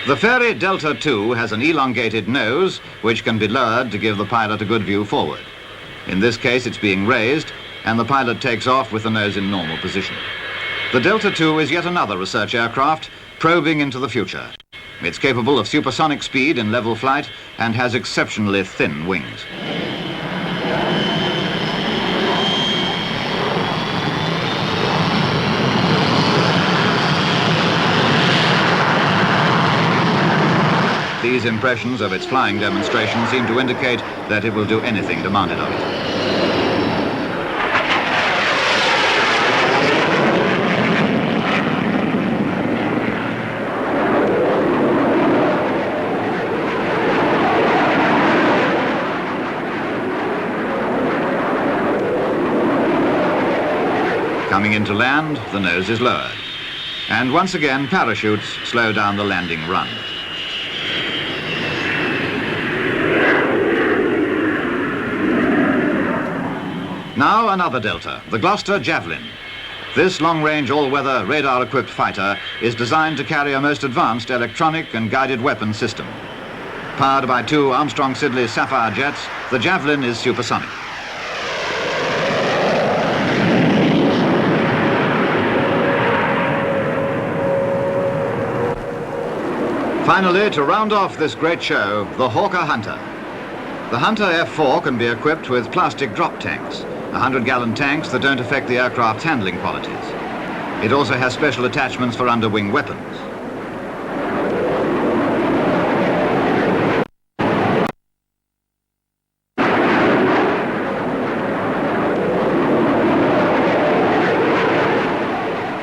The Fairey Delta II has an elongated nose which can be lowered to give the pilot a good view forward. In this case it's being raised and the pilot takes off with the nose in normal position. The Delta II is yet another research aircraft probing into the future. It's capable of supersonic speed in level flight and has exceptionally thin wings. These impressions of its flying demonstration seem to indicate that it will do anything demanded of it. Coming into land, the nose is lowered. And once again, parachutes slow down the landing run. Now another Delta, the Gloucester Javelin. This long-range all-weather radar-equipped fighter is designed to carry a most advanced electronic and guided weapon system. Powered by two Armstrong-Siddeley Sapphire jets, the Javelin is supersonic. Finally, to round off this great show, the Hawker Hunter. The Hunter F4 can be equipped with plastic drop tanks, 100-gallon tanks that don't affect the aircraft's handling qualities. It also has special attachments for underwing weapons.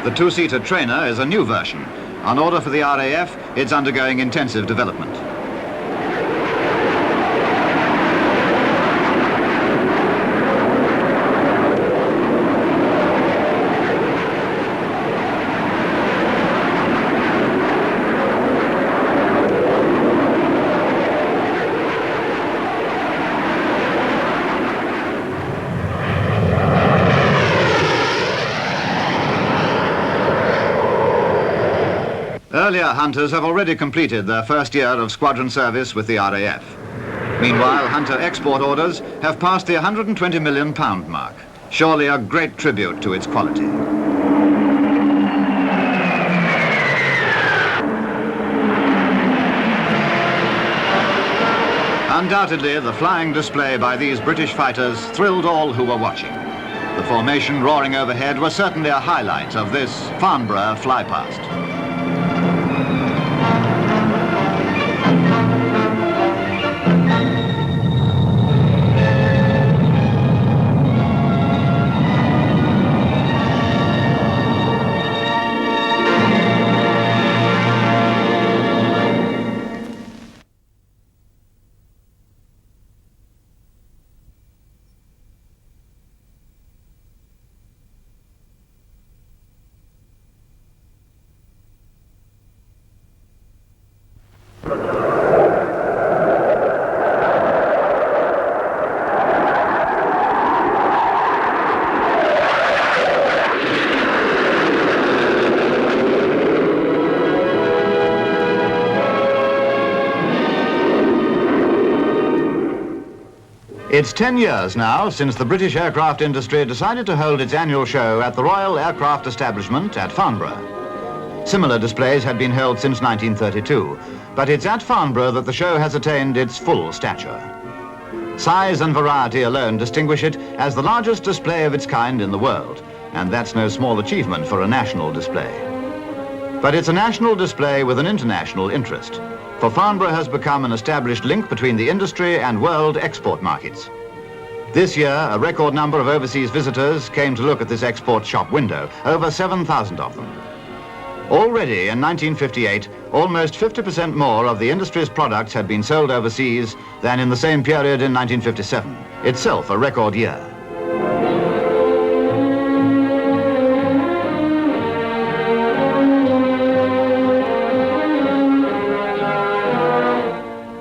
The two-seater trainer is a new version. On order for the RAF, it's undergoing intensive development. Earlier Hunters have already completed their first year of squadron service with the RAF. Meanwhile, Hunter export orders have passed the £120 million mark, surely a great tribute to its quality. Undoubtedly, the flying display by these British fighters thrilled all who were watching. The formation roaring overhead was certainly a highlight of this Farnborough flypast. It's 10 years now since the British aircraft industry decided to hold its annual show at the Royal Aircraft Establishment at Farnborough. Similar displays had been held since 1932, but it's at Farnborough that the show has attained its full stature. Size and variety alone distinguish it as the largest display of its kind in the world, and that's no small achievement for a national display. But it's a national display with an international interest, for Farnborough has become an established link between the industry and world export markets. This year, a record number of overseas visitors came to look at this export shop window, over 7,000 of them. Already in 1958, almost 50% more of the industry's products had been sold overseas than in the same period in 1957, itself a record year.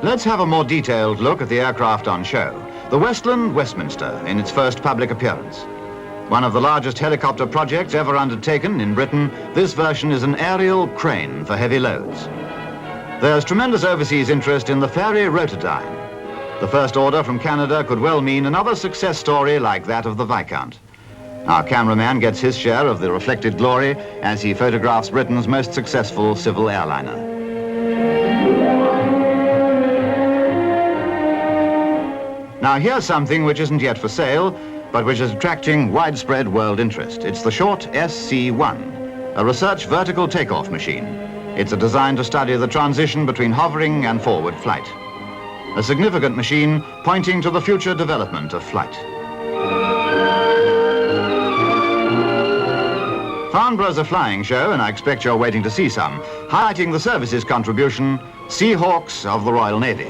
Let's have a more detailed look at the aircraft on show. The Westland Westminster in its first public appearance. One of the largest helicopter projects ever undertaken in Britain, this version is an aerial crane for heavy loads. There's tremendous overseas interest in the Fairey Rotodyne. The first order from Canada could well mean another success story like that of the Viscount. Our cameraman gets his share of the reflected glory as he photographs Britain's most successful civil airliner. Now here's something which isn't yet for sale, but which is attracting widespread world interest. It's the Short SC-1, a research vertical takeoff machine. It's a design to study the transition between hovering and forward flight. A significant machine pointing to the future development of flight. Farnborough's a flying show, and I expect you're waiting to see some, highlighting the service's contribution, Seahawks of the Royal Navy.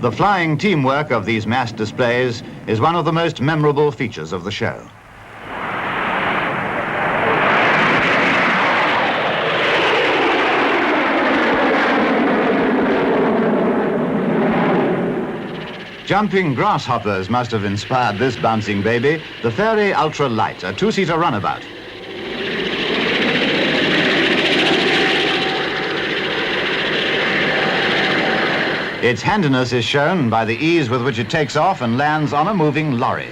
The flying teamwork of these mass displays is one of the most memorable features of the show. Jumping grasshoppers must have inspired this bouncing baby, the Fairey Ultra Light, a two-seater runabout. Its handiness is shown by the ease with which it takes off and lands on a moving lorry.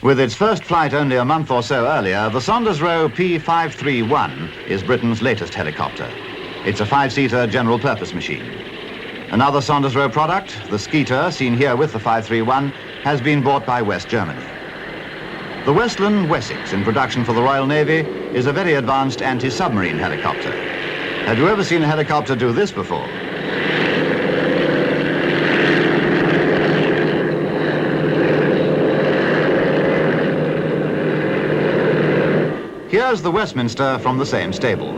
With its first flight only a month or so earlier, the Saunders Roe P531 is Britain's latest helicopter. It's a five-seater general-purpose machine. Another Saunders Roe product, the Skeeter, seen here with the 531, has been bought by West Germany. The Westland Wessex, in production for the Royal Navy, is a very advanced anti-submarine helicopter. Have you ever seen a helicopter do this before? Here's the Westminster from the same stable.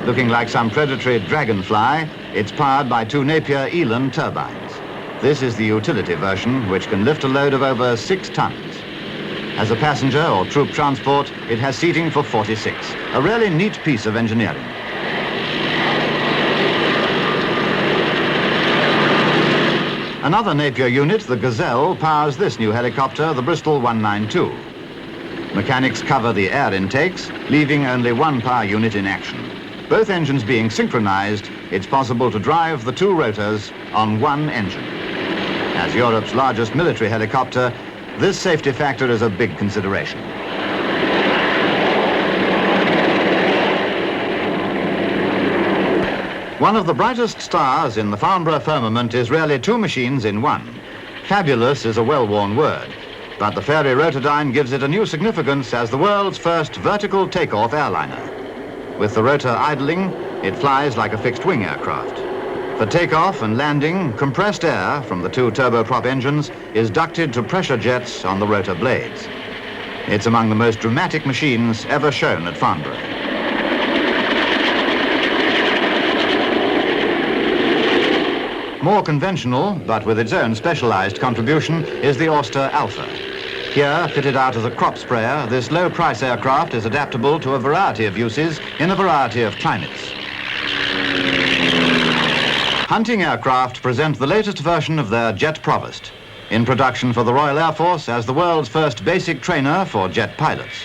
Looking like some predatory dragonfly, it's powered by two Napier Elan turbines. This is the utility version, which can lift a load of over 6 tons. As a passenger or troop transport, it has seating for 46, a really neat piece of engineering. Another Napier unit, the Gazelle, powers this new helicopter, the Bristol 192. Mechanics cover the air intakes, leaving only one power unit in action. Both engines being synchronized, it's possible to drive the two rotors on one engine. As Europe's largest military helicopter, this safety factor is a big consideration. One of the brightest stars in the Farnborough firmament is really two machines in one. Fabulous is a well-worn word, but the Fairey Rotodyne gives it a new significance as the world's first vertical takeoff airliner. With the rotor idling, it flies like a fixed-wing aircraft. For takeoff and landing, compressed air from the two turboprop engines is ducted to pressure jets on the rotor blades. It's among the most dramatic machines ever shown at Farnborough. More conventional, but with its own specialized contribution, is the Auster Alpha. Here, fitted out as a crop sprayer, this low-price aircraft is adaptable to a variety of uses in a variety of climates. Hunting aircraft present the latest version of their Jet Provost, in production for the Royal Air Force as the world's first basic trainer for jet pilots.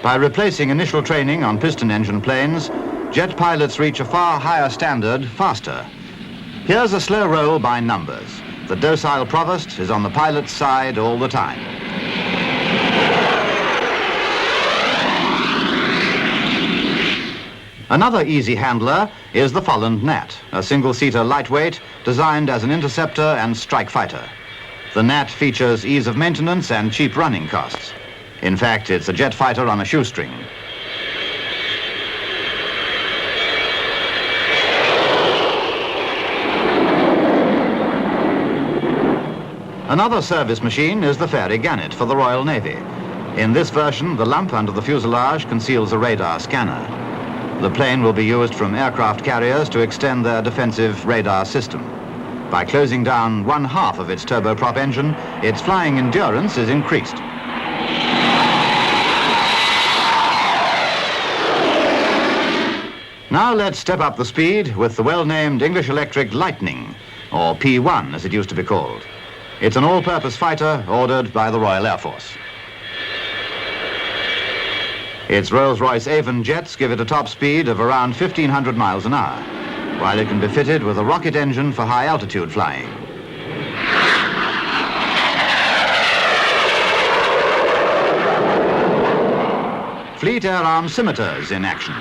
By replacing initial training on piston engine planes, jet pilots reach a far higher standard faster. Here's a slow roll by numbers. The docile Provost is on the pilot's side all the time. Another easy handler is the Folland Gnat, a single-seater lightweight designed as an interceptor and strike fighter. The Gnat features ease of maintenance and cheap running costs. In fact, it's a jet fighter on a shoestring. Another service machine is the Fairy Gannet for the Royal Navy. In this version, the lump under the fuselage conceals a radar scanner. The plane will be used from aircraft carriers to extend their defensive radar system. By closing down 1/2 of its turboprop engine, its flying endurance is increased. Now let's step up the speed with the well-named English Electric Lightning, or P1 as it used to be called. It's an all-purpose fighter ordered by the Royal Air Force. Its Rolls-Royce Avon jets give it a top speed of around 1,500 miles an hour, while it can be fitted with a rocket engine for high-altitude flying. Fleet Air Arm scimitars in action.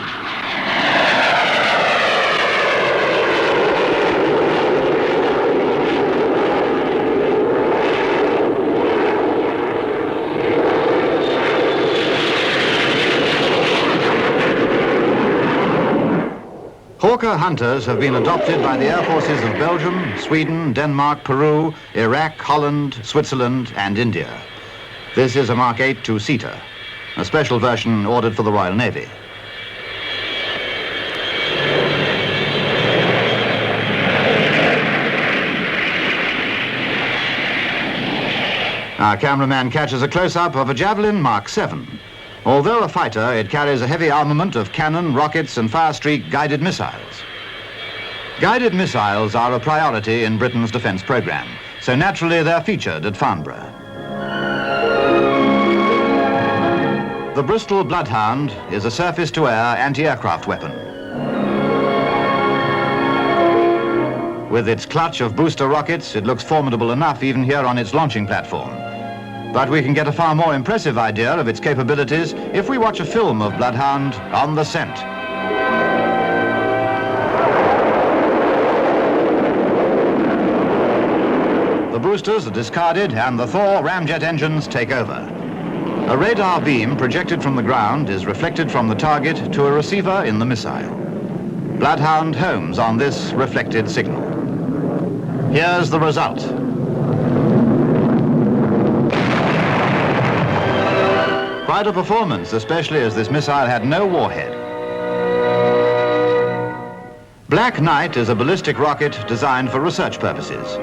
Hawker Hunters have been adopted by the air forces of Belgium, Sweden, Denmark, Peru, Iraq, Holland, Switzerland, and India. This is a Mark 8 two-seater, a special version ordered for the Royal Navy. Our cameraman catches a close-up of a Javelin Mark 7. Although a fighter, it carries a heavy armament of cannon, rockets, and fire-streak guided missiles. Guided missiles are a priority in Britain's defense program, so naturally they're featured at Farnborough. The Bristol Bloodhound is a surface-to-air anti-aircraft weapon. With its clutch of booster rockets, it looks formidable enough even here on its launching platform. But we can get a far more impressive idea of its capabilities if we watch a film of Bloodhound on the scent. The boosters are discarded and the Thor ramjet engines take over. A radar beam projected from the ground is reflected from the target to a receiver in the missile. Bloodhound homes on this reflected signal. Here's the result. Quite a performance, especially as this missile had no warhead. Black Knight is a ballistic rocket designed for research purposes.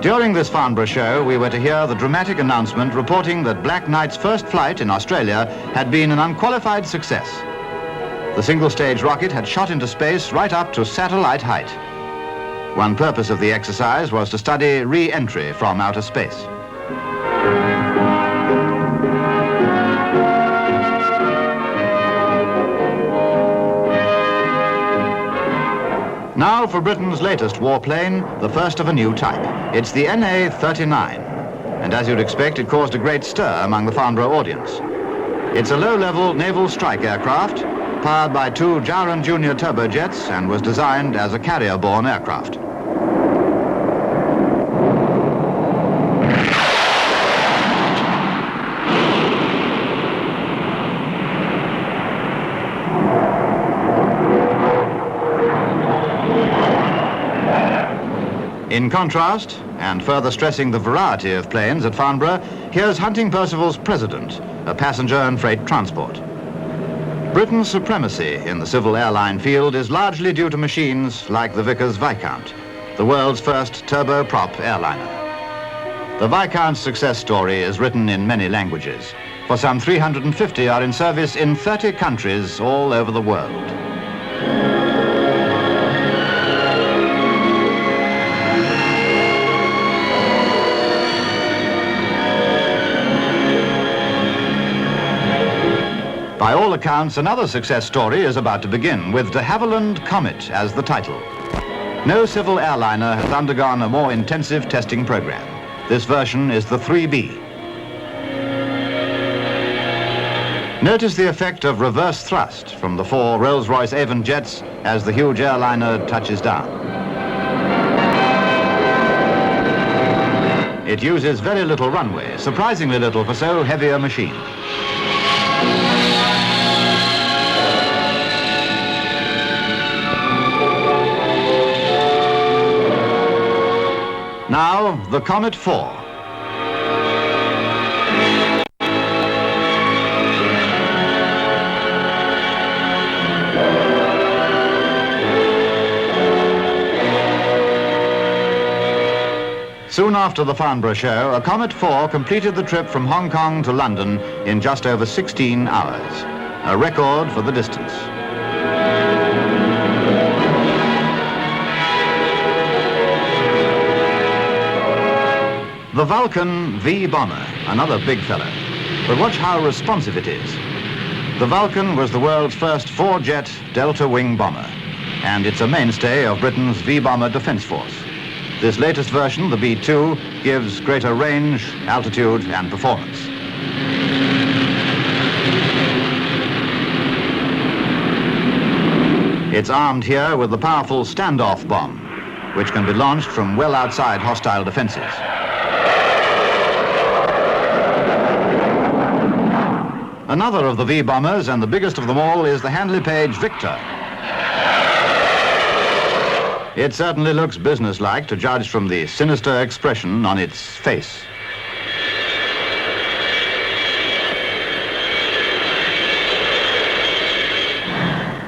During this Farnborough show, we were to hear the dramatic announcement reporting that Black Knight's first flight in Australia had been an unqualified success. The single-stage rocket had shot into space right up to satellite height. One purpose of the exercise was to study re-entry from outer space. Now for Britain's latest warplane, the first of a new type. It's the NA-39, and as you'd expect, it caused a great stir among the Farnborough audience. It's a low-level naval strike aircraft, powered by 2 Jaren Junior turbojets, and was designed as a carrier-borne aircraft. In contrast, and further stressing the variety of planes at Farnborough, here's Hunting Percival's President, a passenger and freight transport. Britain's supremacy in the civil airline field is largely due to machines like the Vickers Viscount, the world's first turboprop airliner. The Viscount's success story is written in many languages, for some 350 are in service in 30 countries all over the world. accounts, another success story is about to begin, with de Havilland Comet as the title. No civil airliner has undergone a more intensive testing program. This version is the 3B. Notice the effect of reverse thrust from the 4 Rolls-Royce Avon jets as the huge airliner touches down. It uses very little runway, surprisingly little for so heavy a machine. Now, the Comet 4. Soon after the Farnborough show, a Comet 4 completed the trip from Hong Kong to London in just over 16 hours, a record for the distance. The Vulcan V bomber, another big fella, but watch how responsive it is. The Vulcan was the world's first 4-jet delta wing bomber, and it's a mainstay of Britain's V-bomber defense force. This latest version, the B-2, gives greater range, altitude, and performance. It's armed here with the powerful standoff bomb, which can be launched from well outside hostile defenses. Another of the V-bombers, and the biggest of them all, is the Handley Page Victor. It certainly looks businesslike, to judge from the sinister expression on its face.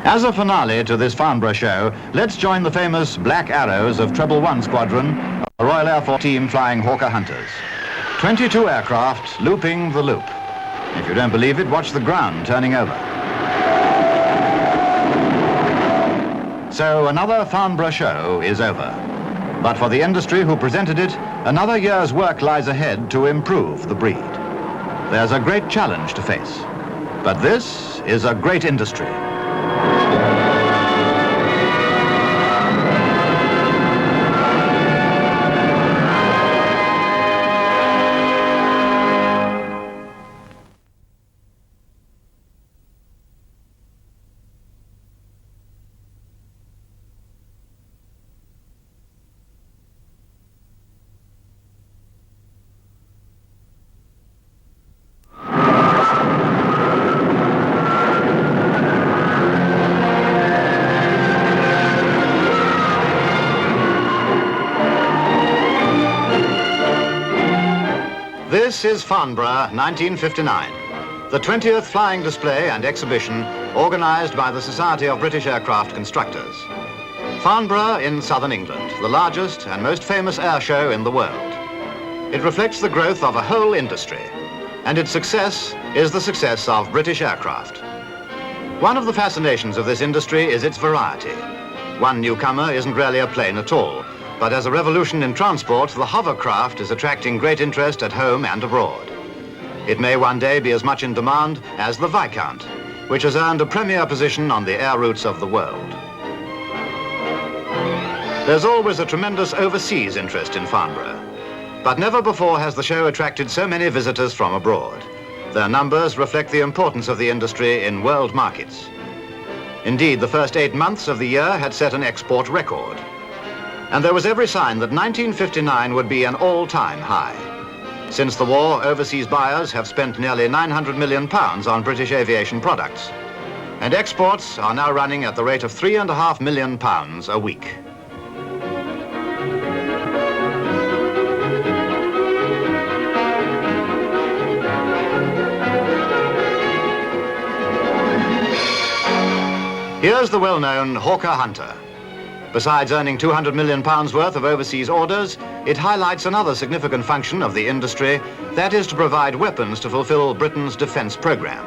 As a finale to this Farnborough show, let's join the famous Black Arrows of Treble 1 Squadron, a Royal Air Force team flying Hawker Hunters. 22 aircraft looping the loop. If you don't believe it, watch the ground turning over. So another Farnborough show is over. But for the industry who presented it, another year's work lies ahead to improve the breed. There's a great challenge to face. But this is a great industry. This is Farnborough, 1959, the 20th flying display and exhibition organized by the Society of British Aircraft Constructors. Farnborough in southern England, the largest and most famous air show in the world. It reflects the growth of a whole industry, and its success is the success of British aircraft. One of the fascinations of this industry is its variety. One newcomer isn't really a plane at all. But as a revolution in transport, the hovercraft is attracting great interest at home and abroad. It may one day be as much in demand as the Viscount, which has earned a premier position on the air routes of the world. There's always a tremendous overseas interest in Farnborough, but never before has the show attracted so many visitors from abroad. Their numbers reflect the importance of the industry in world markets. Indeed, the first 8 months of the year had set an export record. And there was every sign that 1959 would be an all-time high. Since the war, overseas buyers have spent nearly £900 million on British aviation products. And exports are now running at the rate of £3.5 million a week. Here's the well-known Hawker Hunter. Besides earning £200 million worth of overseas orders, it highlights another significant function of the industry, that is to provide weapons to fulfill Britain's defense program.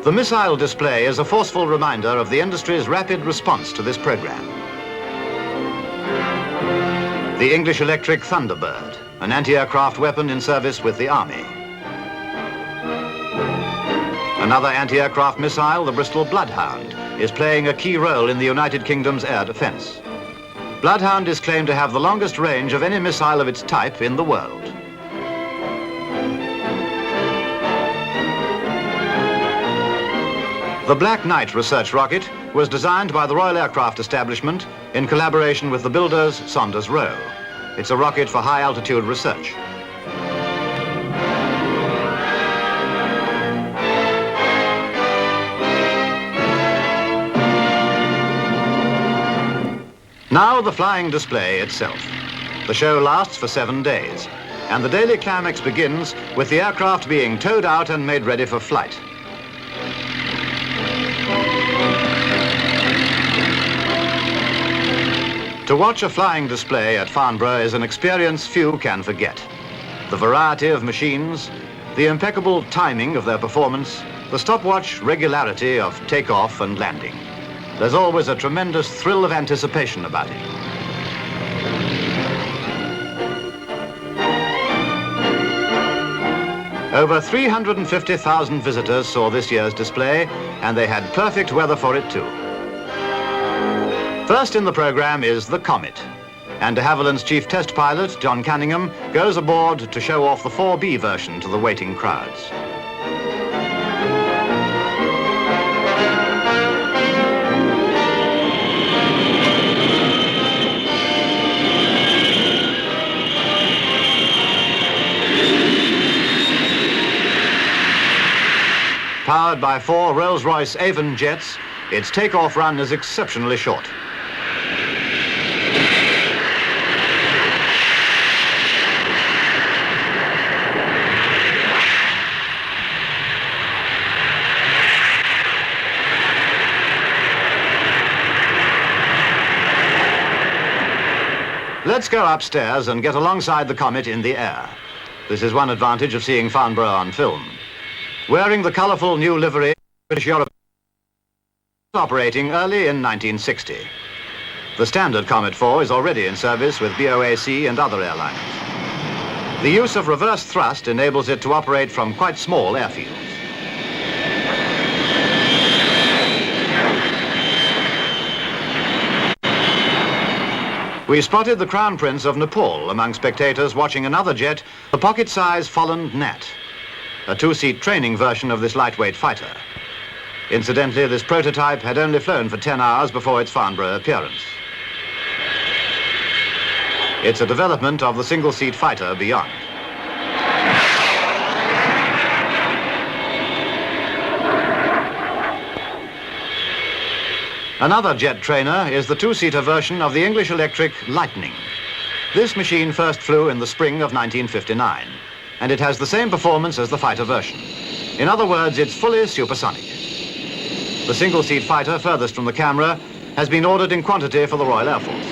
The missile display is a forceful reminder of the industry's rapid response to this program. The English electric Thunderbird, an anti-aircraft weapon in service with the Army. Another anti-aircraft missile, the Bristol Bloodhound, is playing a key role in the United Kingdom's air defense. Bloodhound is claimed to have the longest range of any missile of its type in the world. The Black Knight research rocket was designed by the Royal Aircraft Establishment in collaboration with the builders Saunders Roe. It's a rocket for high-altitude research. Now the flying display itself. The show lasts for 7 days, and the daily climax begins with the aircraft being towed out and made ready for flight. To watch a flying display at Farnborough is an experience few can forget. The variety of machines, the impeccable timing of their performance, the stopwatch regularity of takeoff and landing. There's always a tremendous thrill of anticipation about it. Over 350,000 visitors saw this year's display, and they had perfect weather for it too. First in the program is the Comet, and de Havilland's chief test pilot, John Cunningham, goes aboard to show off the 4B version to the waiting crowds. Powered by 4 Rolls-Royce Avon jets, its takeoff run is exceptionally short. Let's go upstairs and get alongside the Comet in the air. This is one advantage of seeing Farnborough on film. Wearing the colourful new livery, British Europe operating early in 1960. The standard Comet 4 is already in service with BOAC and other airlines. The use of reverse thrust enables it to operate from quite small airfields. We spotted the Crown Prince of Nepal among spectators watching another jet, the pocket-size Folland Gnat, a 2-seat training version of this lightweight fighter. Incidentally, this prototype had only flown for 10 hours before its Farnborough appearance. It's a development of the single-seat fighter beyond. Another jet trainer is the 2-seater version of the English Electric Lightning. This machine first flew in the spring of 1959, and it has the same performance as the fighter version. In other words, it's fully supersonic. The single-seat fighter furthest from the camera has been ordered in quantity for the Royal Air Force.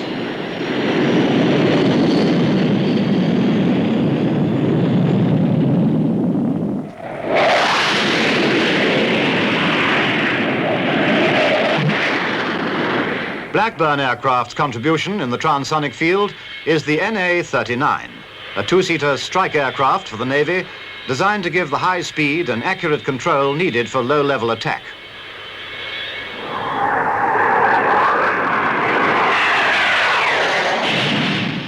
Blackburn Aircraft's contribution in the transonic field is the NA-39, a 2-seater strike aircraft for the Navy designed to give the high speed and accurate control needed for low-level attack.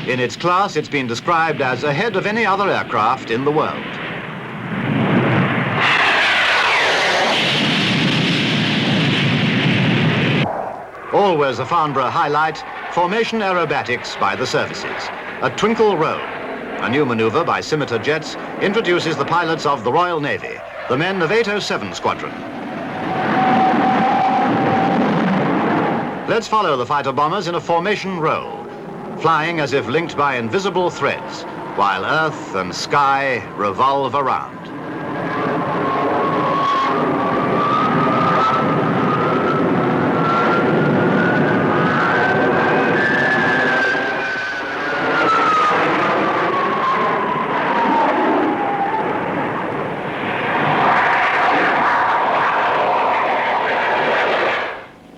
In its class, it's been described as ahead of any other aircraft in the world. Always a Farnborough highlight, formation aerobatics by the services. A twinkle roll, a new maneuver by scimitar jets, introduces the pilots of the Royal Navy, the men of 807 Squadron. Let's follow the fighter bombers in a formation roll, flying as if linked by invisible threads, while earth and sky revolve around.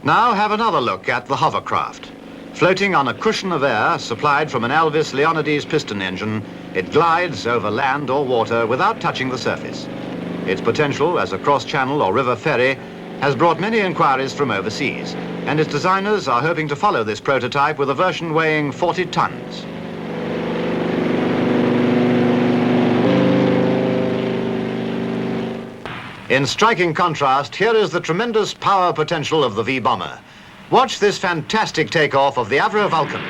Now have another look at the hovercraft. Floating on a cushion of air supplied from an Alvis Leonides piston engine, it glides over land or water without touching the surface. Its potential as a cross-channel or river ferry has brought many inquiries from overseas, and its designers are hoping to follow this prototype with a version weighing 40 tons. In striking contrast, here is the tremendous power potential of the V-bomber. Watch this fantastic takeoff of the Avro Vulcan.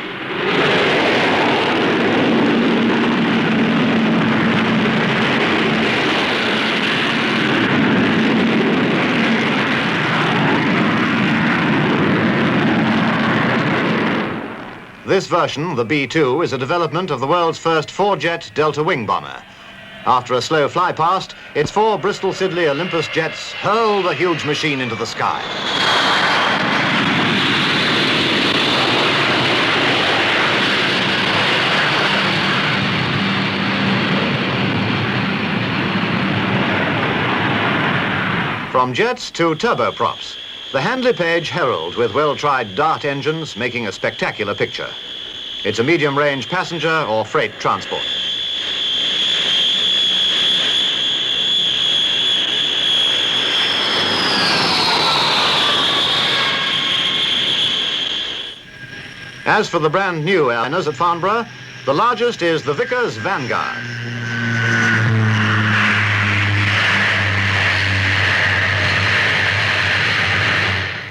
This version, the B-2, is a development of the world's first four-jet Delta wing bomber. After a slow fly past, its four Bristol Siddeley Olympus jets hurl the huge machine into the sky. From jets to turboprops, the Handley Page Herald with well-tried Dart engines making a spectacular picture. It's a medium-range passenger or freight transport. As for the brand new airliners at Farnborough, the largest is the Vickers Vanguard.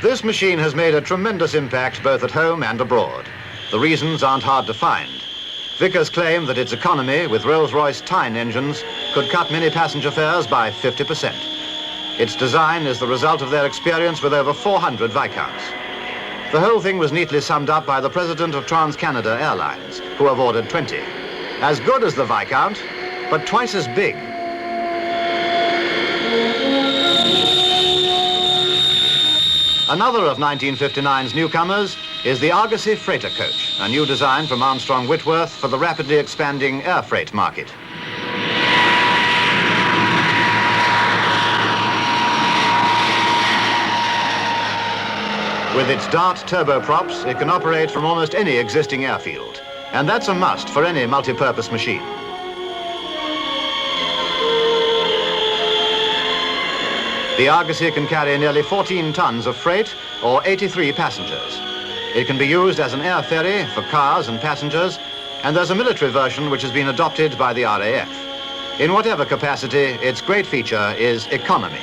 This machine has made a tremendous impact both at home and abroad. The reasons aren't hard to find. Vickers claim that its economy with Rolls-Royce Tyne engines could cut many passenger fares by 50%. Its design is the result of their experience with over 400 Viscounts. The whole thing was neatly summed up by the president of Trans-Canada Airlines, who have ordered 20. As good as the Viscount, but twice as big. Another of 1959's newcomers is the Argosy Freighter Coach, a new design from Armstrong Whitworth for the rapidly expanding air freight market. With its Dart turboprops, it can operate from almost any existing airfield, and that's a must for any multi-purpose machine. The Argosy can carry nearly 14 tons of freight or 83 passengers. It can be used as an air ferry for cars and passengers, and there's a military version which has been adopted by the RAF. In whatever capacity, its great feature is economy.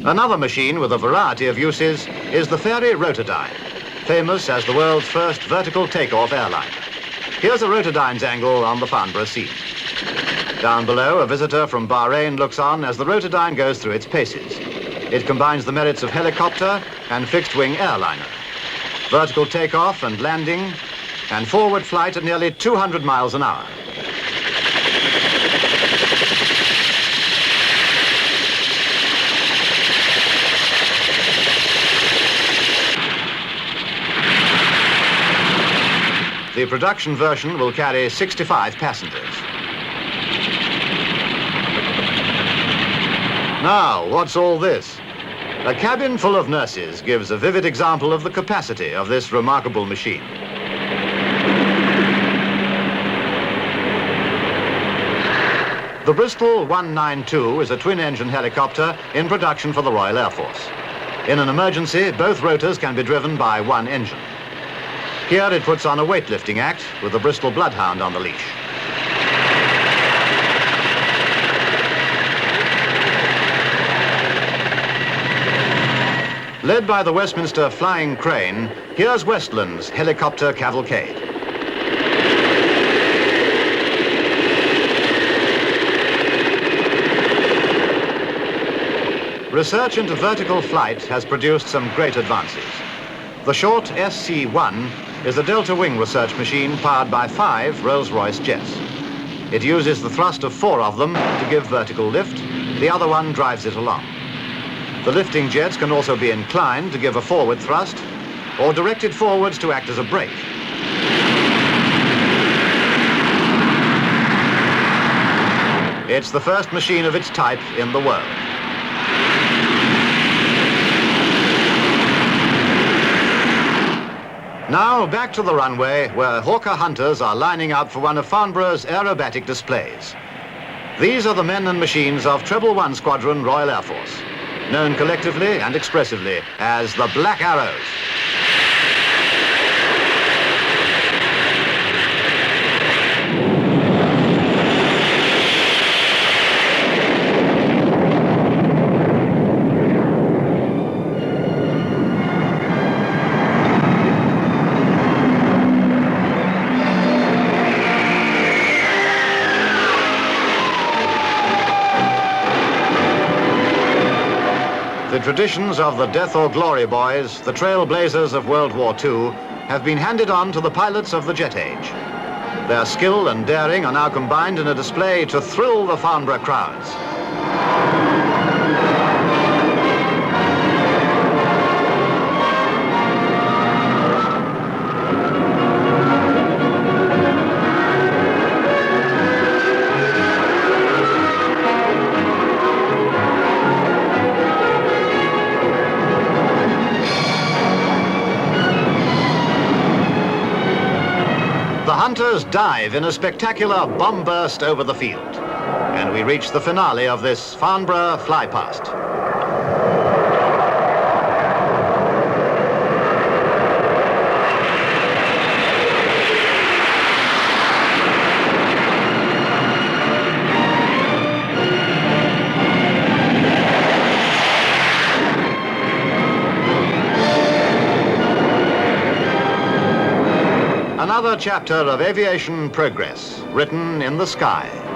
Another machine with a variety of uses is the Fairey Rotodyne, famous as the world's first vertical takeoff airline. Here's a Rotodyne's angle on the Farnborough scene. Down below, a visitor from Bahrain looks on as the Rotodyne goes through its paces. It combines the merits of helicopter and fixed-wing airliner, vertical takeoff and landing, and forward flight at nearly 200 miles an hour. The production version will carry 65 passengers. Now, what's all this? A cabin full of nurses gives a vivid example of the capacity of this remarkable machine. The Bristol 192 is a twin-engine helicopter in production for the Royal Air Force. In an emergency, both rotors can be driven by one engine. Here it puts on a weightlifting act with the Bristol Bloodhound on the leash. Led by the Westminster Flying Crane, here's Westland's helicopter cavalcade. Research into vertical flight has produced some great advances. The short SC-1 is a Delta wing research machine powered by 5 Rolls-Royce jets. It uses the thrust of 4 of them to give vertical lift. The other one drives it along. The lifting jets can also be inclined to give a forward thrust or directed forwards to act as a brake. It's the first machine of its type in the world. Now back to the runway where Hawker Hunters are lining up for one of Farnborough's aerobatic displays. These are the men and machines of 111 Squadron Royal Air Force, known collectively and expressively as the Black Arrows. The traditions of the Death or Glory Boys, the trailblazers of World War II, have been handed on to the pilots of the jet age. Their skill and daring are now combined in a display to thrill the Farnborough crowds. The Hunters dive in a spectacular bomb burst over the field. And we reach the finale of this Farnborough flypast. Another chapter of aviation progress written in the sky.